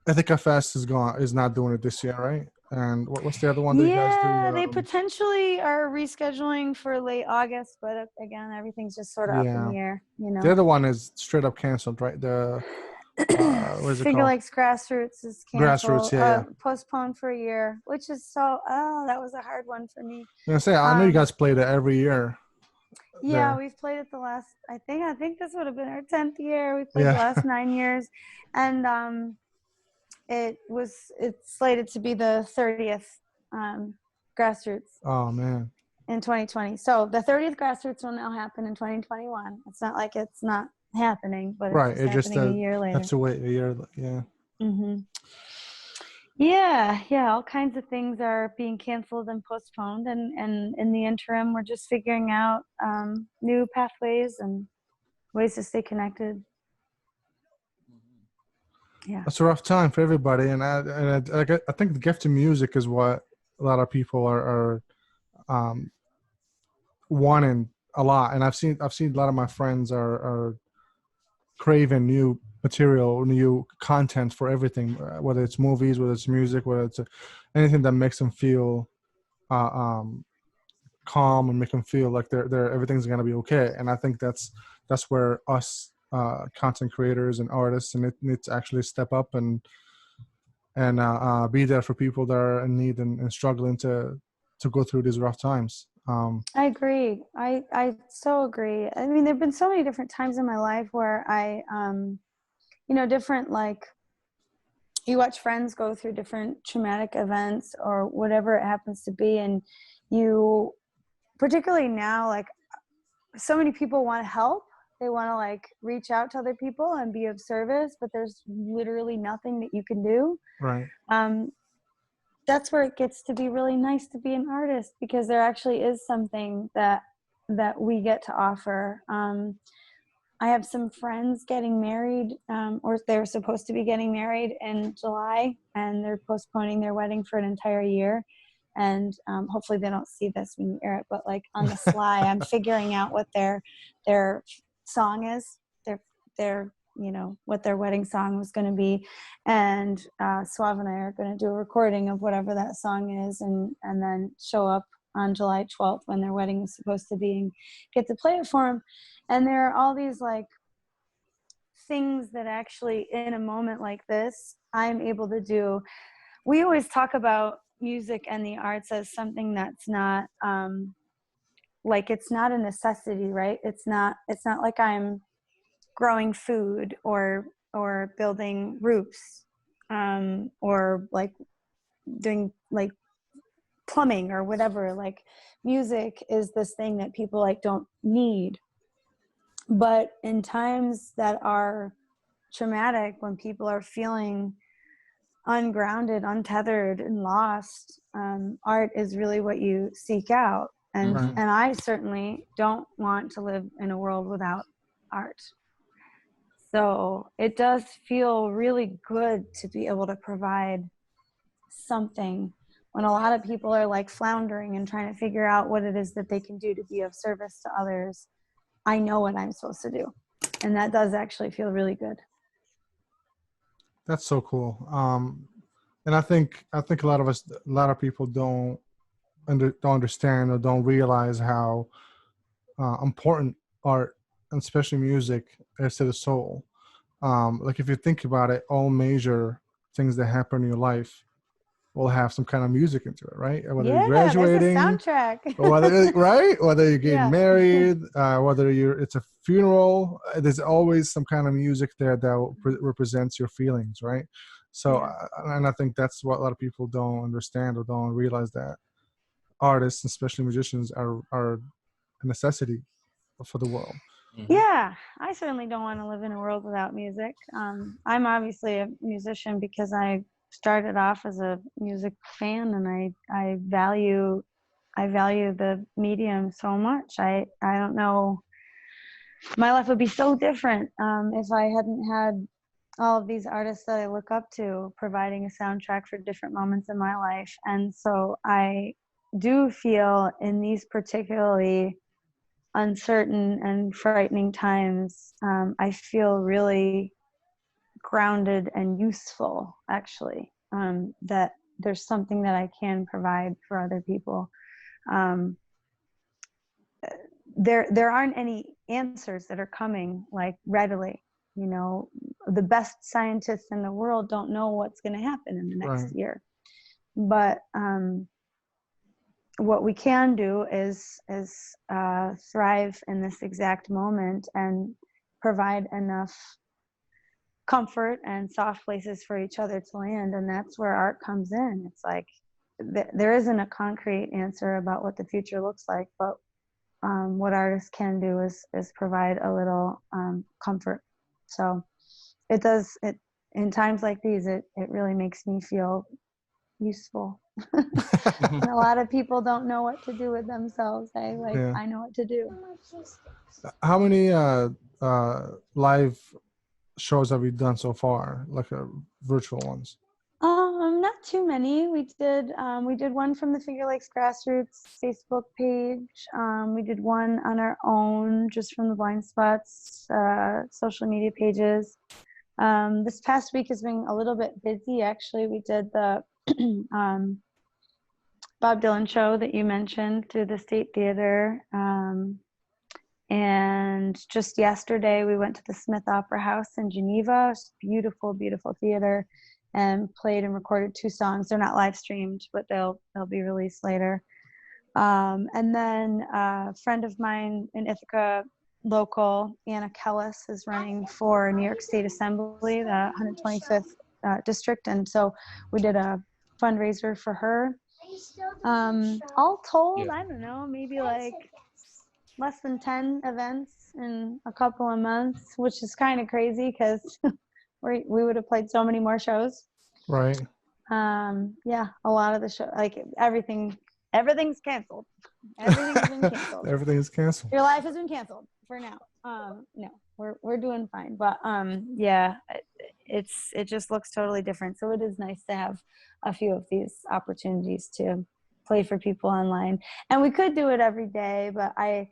Ethica Fest is not doing it this year, right? And what's the other one that you guys do? Yeah, they potentially are rescheduling for late August, but again, everything's just sort of up in the air, you know. The other one is straight up canceled, right? The what is it Finger called? Lakes Grassroots is canceled. Grassroots, yeah. Postponed for a year, which is that was a hard one for me. I know you guys played it every year. Yeah, we've played it the last. I think this would have been our 10th year. We played the last 9 years, and it's slated to be the 30th Grassroots. Oh man. In 2020. So the 30th Grassroots will now happen in 2021. It's not like it's not happening, but it's just happening a year later. Have to wait a year. Yeah. Mm-hmm. Yeah. All kinds of things are being canceled and postponed, and in the interim, we're just figuring out new pathways and ways to stay connected. Yeah, it's a rough time for everybody, and I think the gift of music is what a lot of people are wanting a lot. And I've seen a lot of my friends are craving new material, new content for everything, whether it's movies, whether it's music, whether it's anything that makes them feel calm and make them feel like they're everything's gonna be okay. And I think that's where us content creators and artists and it need to actually step up and be there for people that are in need and struggling to go through these rough times. I agree. I so agree. I mean, there've been so many different times in my life where I different, like, you watch friends go through different traumatic events or whatever it happens to be, and you, particularly now, like, so many people want to help. They want to like reach out to other people and be of service, but there's literally nothing that you can do. Right. That's where it gets to be really nice to be an artist, because there actually is something that we get to offer. I have some friends getting married, or they're supposed to be getting married in July, and they're postponing their wedding for an entire year. And hopefully they don't see this when you air it, but like on the sly, I'm figuring out what their song is, their what their wedding song was going to be, and Suave and I are going to do a recording of whatever that song is, and then show up on July 12th when their wedding is supposed to be and get to play it for them. And there are all these like things that actually in a moment like this I'm able to do. We always talk about music and the arts as something that's not like, it's not a necessity, right? It's not like I'm growing food or building roofs, or like doing like plumbing or whatever. Like, music is this thing that people like don't need. But in times that are traumatic, when people are feeling ungrounded, untethered, and lost, art is really what you seek out. And Right. and I certainly don't want to live in a world without art. So it does feel really good to be able to provide something when a lot of people are like floundering and trying to figure out what it is that they can do to be of service to others, I know what I'm supposed to do. And that does actually feel really good. That's so cool. And I think a lot of people don't understand or don't realize how important art, and especially music, is to the soul. Like if you think about it, all major things that happen in your life will have some kind of music into it, right? Whether you're graduating, there's a soundtrack. or whether you're getting Yeah. married, whether it's a funeral, there's always some kind of music there that represents your feelings, right? So, and I think that's what a lot of people don't understand or don't realize, that artists, especially musicians, are a necessity for the world. Yeah, I certainly don't want to live in a world without music. I'm obviously a musician because I started off as a music fan, and I value the medium so much. I don't know, my life would be so different if I hadn't had all of these artists that I look up to providing a soundtrack for different moments in my life. And so I do feel in these particularly uncertain and frightening times, I feel really grounded and useful, actually, that there's something that I can provide for other people. There aren't any answers that are coming like readily. You know, the best scientists in the world don't know what's going to happen in the next year. But what we can do is thrive in this exact moment and provide enough comfort and soft places for each other to land. And that's where art comes in. It's like there isn't a concrete answer about what the future looks like, but what artists can do is provide a little comfort. So it does, in times like these, it really makes me feel useful. And a lot of people don't know what to do with themselves. I know what to do. How many live shows have you done so far, like virtual ones? Not too many. We did one from the Finger Lakes Grassroots Facebook page. We did one on our own, just from the Blind Spots social media pages. This past week has been a little bit busy, actually. We did the Bob Dylan show that you mentioned through the State Theater. And just yesterday, we went to the Smith Opera House in Geneva. It's beautiful, beautiful theater, and played and recorded 2 songs. They're not live streamed, but they'll be released later. And then a friend of mine in Ithaca, local, Anna Kellis, is running for New York State Assembly, the 125th district. And so we did a fundraiser for her. All told, I don't know, maybe like less than 10 events in a couple of months, which is kind of crazy because we would have played so many more shows. Right. Yeah, a lot of the show, like everything's canceled. Everything has been canceled. Everything is canceled. Your life has been canceled for now. No, we're doing fine, but yeah, it just looks totally different. So it is nice to have a few of these opportunities to play for people online. And we could do it every day, but I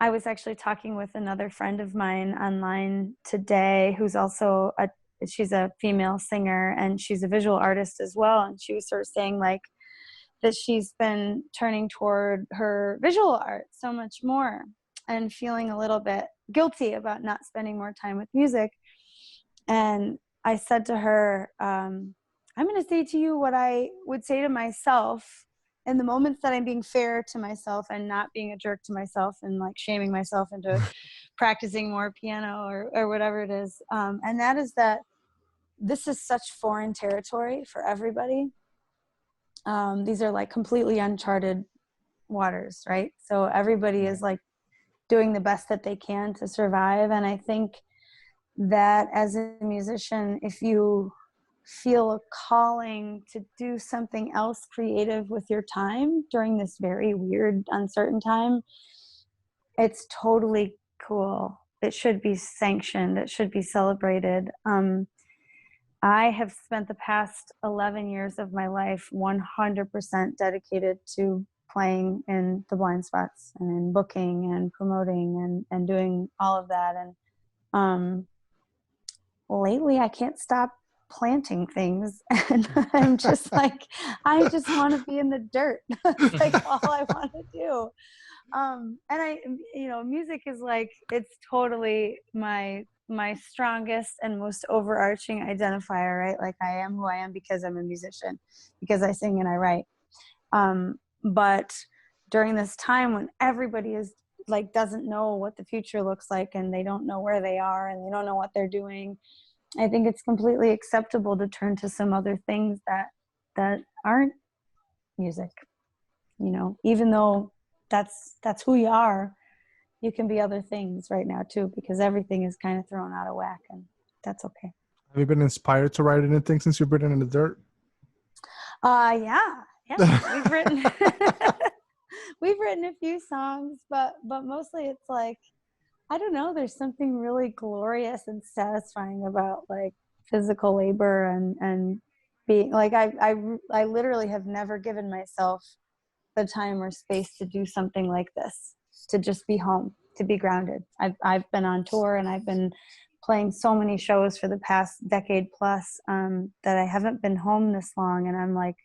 was actually talking with another friend of mine online today, who's also she's a female singer, and she's a visual artist as well. And she was sort of saying like that she's been turning toward her visual art so much more, and feeling a little bit guilty about not spending more time with music. And I said to her, I'm going to say to you what I would say to myself in the moments that I'm being fair to myself and not being a jerk to myself and like shaming myself into practicing more piano or whatever it is. And that is that this is such foreign territory for everybody. These are like completely uncharted waters, right? So everybody is like doing the best that they can to survive. And I think that as a musician, if you feel a calling to do something else creative with your time during this very weird, uncertain time, it's totally cool. It should be sanctioned. It should be celebrated. I have spent the past 11 years of my life 100% dedicated to playing in the blind spots and booking and promoting and doing all of that. And um, lately I can't stop planting things, and I'm just like, I just want to be in the dirt. That's like all I want to do. And I, music is like, it's totally my strongest and most overarching identifier, right? Like, I am who I am because I'm a musician, because I sing and I write. But during this time when everybody is like, doesn't know what the future looks like, and they don't know where they are, and they don't know what they're doing, I think it's completely acceptable to turn to some other things that aren't music, even though that's who you are. You can be other things right now too, because everything is kind of thrown out of whack, and that's okay. Have you been inspired to write anything since you've been in the dirt? Yeah. We've written we've written a few songs, but mostly it's like, I don't know, there's something really glorious and satisfying about like physical labor and being like, I literally have never given myself the time or space to do something like this, to just be home, to be grounded. I've been on tour, and I've been playing so many shows for the past decade plus, that I haven't been home this long, and I'm like,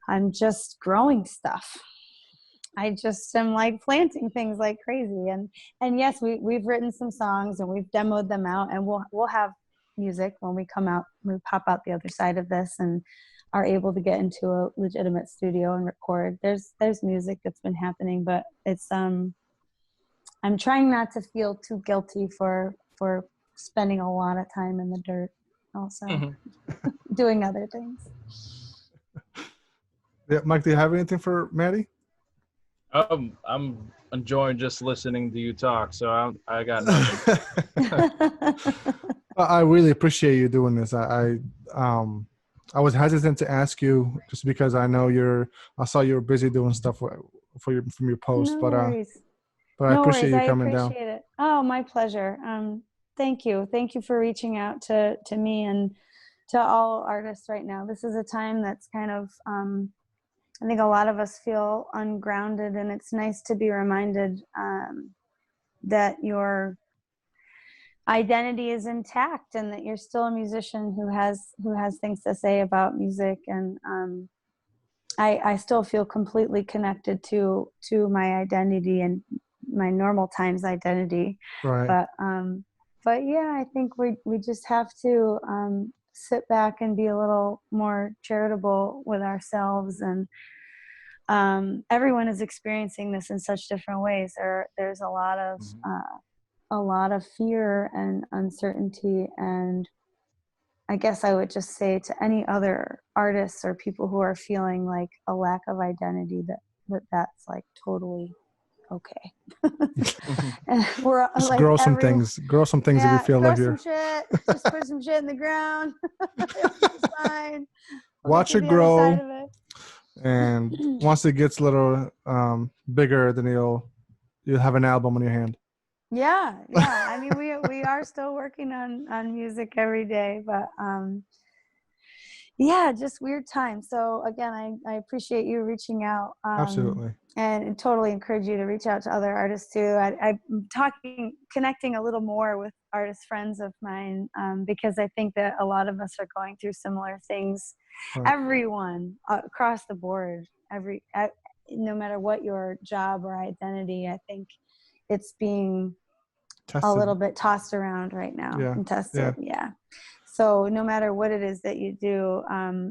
I'm just growing stuff. I just am like planting things like crazy. And yes, we've written some songs and we've demoed them out, and we'll have music when we come out, we pop out the other side of this and are able to get into a legitimate studio and record. There's music that's been happening, but it's I'm trying not to feel too guilty for spending a lot of time in the dirt also. Doing other things. Yeah, Mike, do you have anything for Maddy? I'm enjoying just listening to you talk, so I got nothing. I really appreciate you doing this. I was hesitant to ask you just because I know I saw you were busy doing stuff from your post, No but worries. I appreciate you I coming down. appreciate it. Oh, my pleasure. Thank you for reaching out to me and to all artists right now. This is a time that's kind of I think a lot of us feel ungrounded, and it's nice to be reminded that your identity is intact and that you're still a musician who has things to say about music. And I still feel completely connected to my identity and my normal times identity. Right. But yeah, I think we just have to sit back and be a little more charitable with ourselves. And everyone is experiencing this in such different ways. There's a lot of fear and uncertainty, and I guess I would just say to any other artists or people who are feeling like a lack of identity, that's like totally okay. And we're Just like, grow some things if you feel like you're shit, just put some shit in the ground. It's fine. Watch it grow, and once it gets a little bigger, then you'll have an album on your hand. Yeah. I mean, we are still working on music every day, but yeah, just weird times. So again, I appreciate you reaching out. Absolutely. And totally encourage you to reach out to other artists too. I'm connecting a little more with artist friends of mine, because I think that a lot of us are going through similar things. Right. Everyone across the board, no matter what your job or identity, I think it's being tested. A little bit tossed around right now. And tested. Yeah. So no matter what it is that you do, I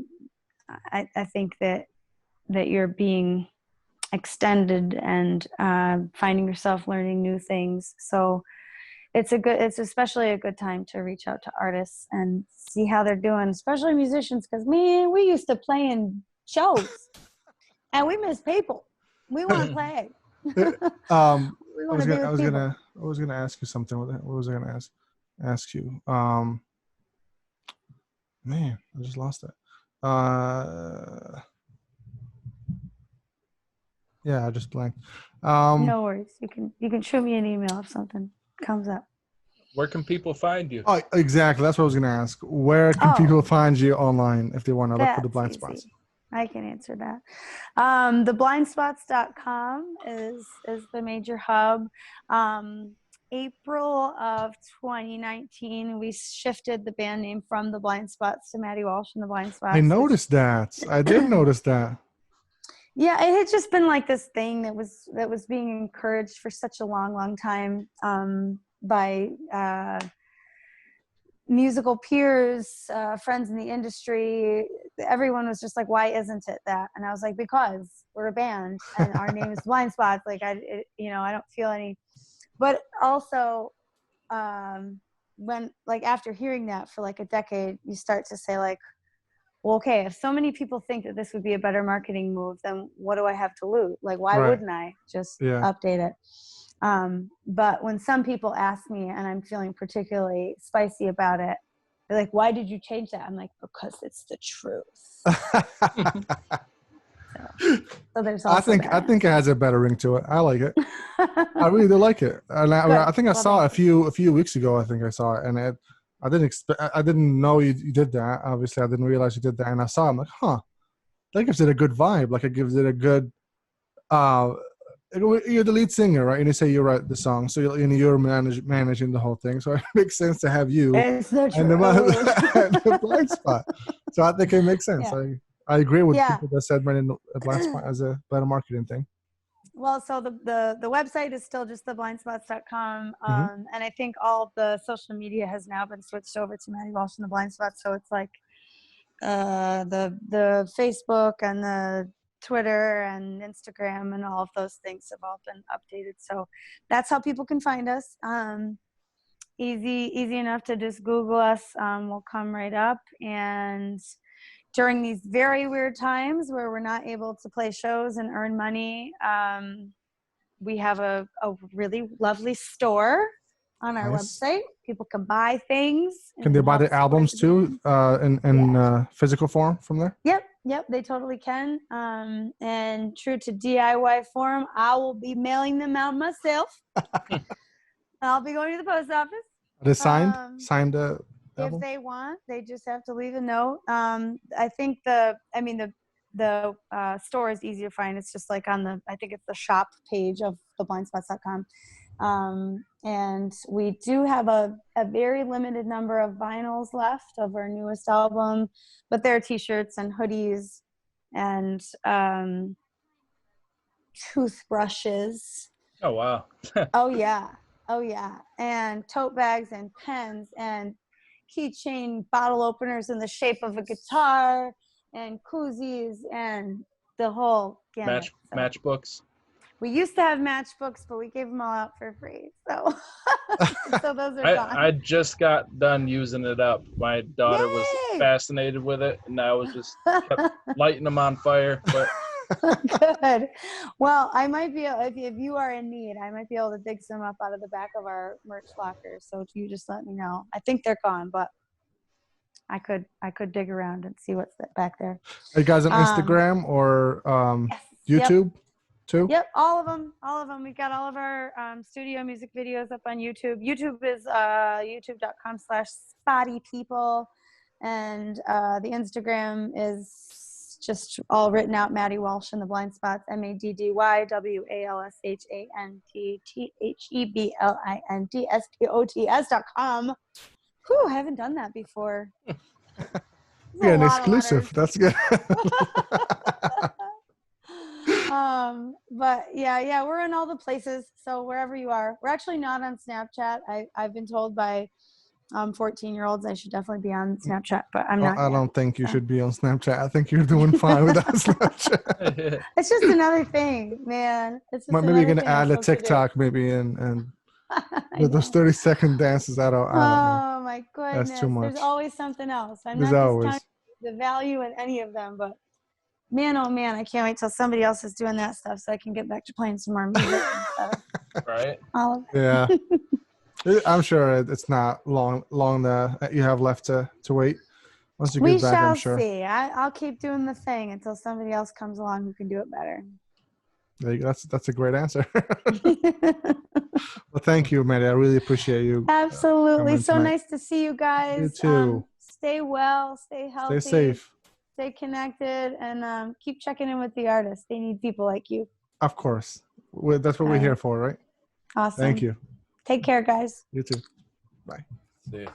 think that you're being extended and finding yourself learning new things. So it's especially a good time to reach out to artists and see how they're doing, especially musicians, because we used to play in shows and we miss people. We want to play. I was gonna ask you something. What was I gonna ask you? Man, I just lost it. Yeah, I just blanked. No worries. You can shoot me an email if something comes up. Where can people find you? Oh, exactly. That's what I was going to ask. Where can people find you online if they want to look for the blind easy. spots? I can answer that. Theblindspots.com is the major hub. April of 2019, we shifted the band name from the Blind Spots to Maddy Walsh and the Blind Spots. I noticed that. I did notice that. Yeah, it had just been like this thing that was being encouraged for such a long time by musical peers, friends in the industry. Everyone was just like, why isn't it that? And I was like, because we're a band and our name is Blind Spots. Like, I don't feel any, but also when, like, after hearing that for like a decade, you start to say like, well, okay, if so many people think that this would be a better marketing move, then what do I have to lose? Like, why wouldn't I just update it? But when some people ask me and I'm feeling particularly spicy about it, they're like, why did you change that? I'm like, because it's the truth. So there's also I think it has a better ring to it. I like it. I really do like it. And I think I saw it a few weeks ago. I think I saw it, and I didn't know you did that. Obviously, I didn't realize you did that. And I saw it, I'm like, huh, that gives it a good vibe. Like, it gives it a good, you're the lead singer, right? And you say you write the song, so you're managing the whole thing. So it makes sense to have you and the Blind Spot. So I think it makes sense. Yeah. I agree with people that said running a Blind Spot as a better marketing thing. Well, so the website is still just theblindspots.com. And I think all the social media has now been switched over to Maddy Walsh and the Blind Spots. So it's like the Facebook and the Twitter and Instagram and all of those things have all been updated. So that's how people can find us. Easy enough to just Google us. We'll come right up. And during these very weird times where we're not able to play shows and earn money, we have a really lovely store on our website. People can buy things. Can they buy the albums too in physical form from there? Yep, they totally can. And true to DIY form, I will be mailing them out myself. I'll be going to the post office. Are they signed album? If they want, they just have to leave a note. I think the store is easy to find. It's just like I think it's the shop page of theblindspots.com. And we do have a very limited number of vinyls left of our newest album, but there are t-shirts and hoodies and toothbrushes. Oh, wow. Oh yeah. And tote bags and pens and keychain bottle openers in the shape of a guitar and koozies and the whole gamut. Matchbooks. We used to have matchbooks, but we gave them all out for free. So, so those are gone. I just got done using it up. My daughter was fascinated with it, and I was just kept lighting them on fire. But good. Well, I might be if you are in need, I might be able to dig some up out of the back of our merch locker. So if you just let me know. I think they're gone, but I could dig around and see what's back there. Are you guys on Instagram or YouTube too? Yep, all of them. We've got all of our studio music videos up on YouTube. YouTube is youtube.com/spottypeople, and the Instagram is just all written out, Maddy Walsh and the Blind Spots, MaddyWalshTheblindSpots.com. Whew, I haven't done that before. Yeah, an exclusive. That's good. But yeah, we're in all the places. So wherever you are, we're actually not on Snapchat. I've been told by 14-year-olds I should definitely be on Snapchat, but I'm not. I don't think you should be on Snapchat. I think you're doing fine without Snapchat. It's just another thing, man. It's just maybe you're gonna add a TikTok, maybe, and with those 30-second dances. I don't know. Oh my goodness! That's too much. There's always something else. I'm There's not always the value in any of them, but man, oh man, I can't wait till somebody else is doing that stuff so I can get back to playing some more music and stuff. Right? Yeah. I'm sure it's not long that you have left to wait. Once you get back, I'm sure. We shall see. I'll keep doing the thing until somebody else comes along who can do it better. That's a great answer. Well, thank you, Maddy. I really appreciate you. Absolutely. So tonight. nice to see you guys. You too. Stay well, stay healthy. Stay safe. Stay connected, and keep checking in with the artists. They need people like you. Of course. That's what we're here for, right? Awesome. Thank you. Take care, guys. You too. Bye. See ya.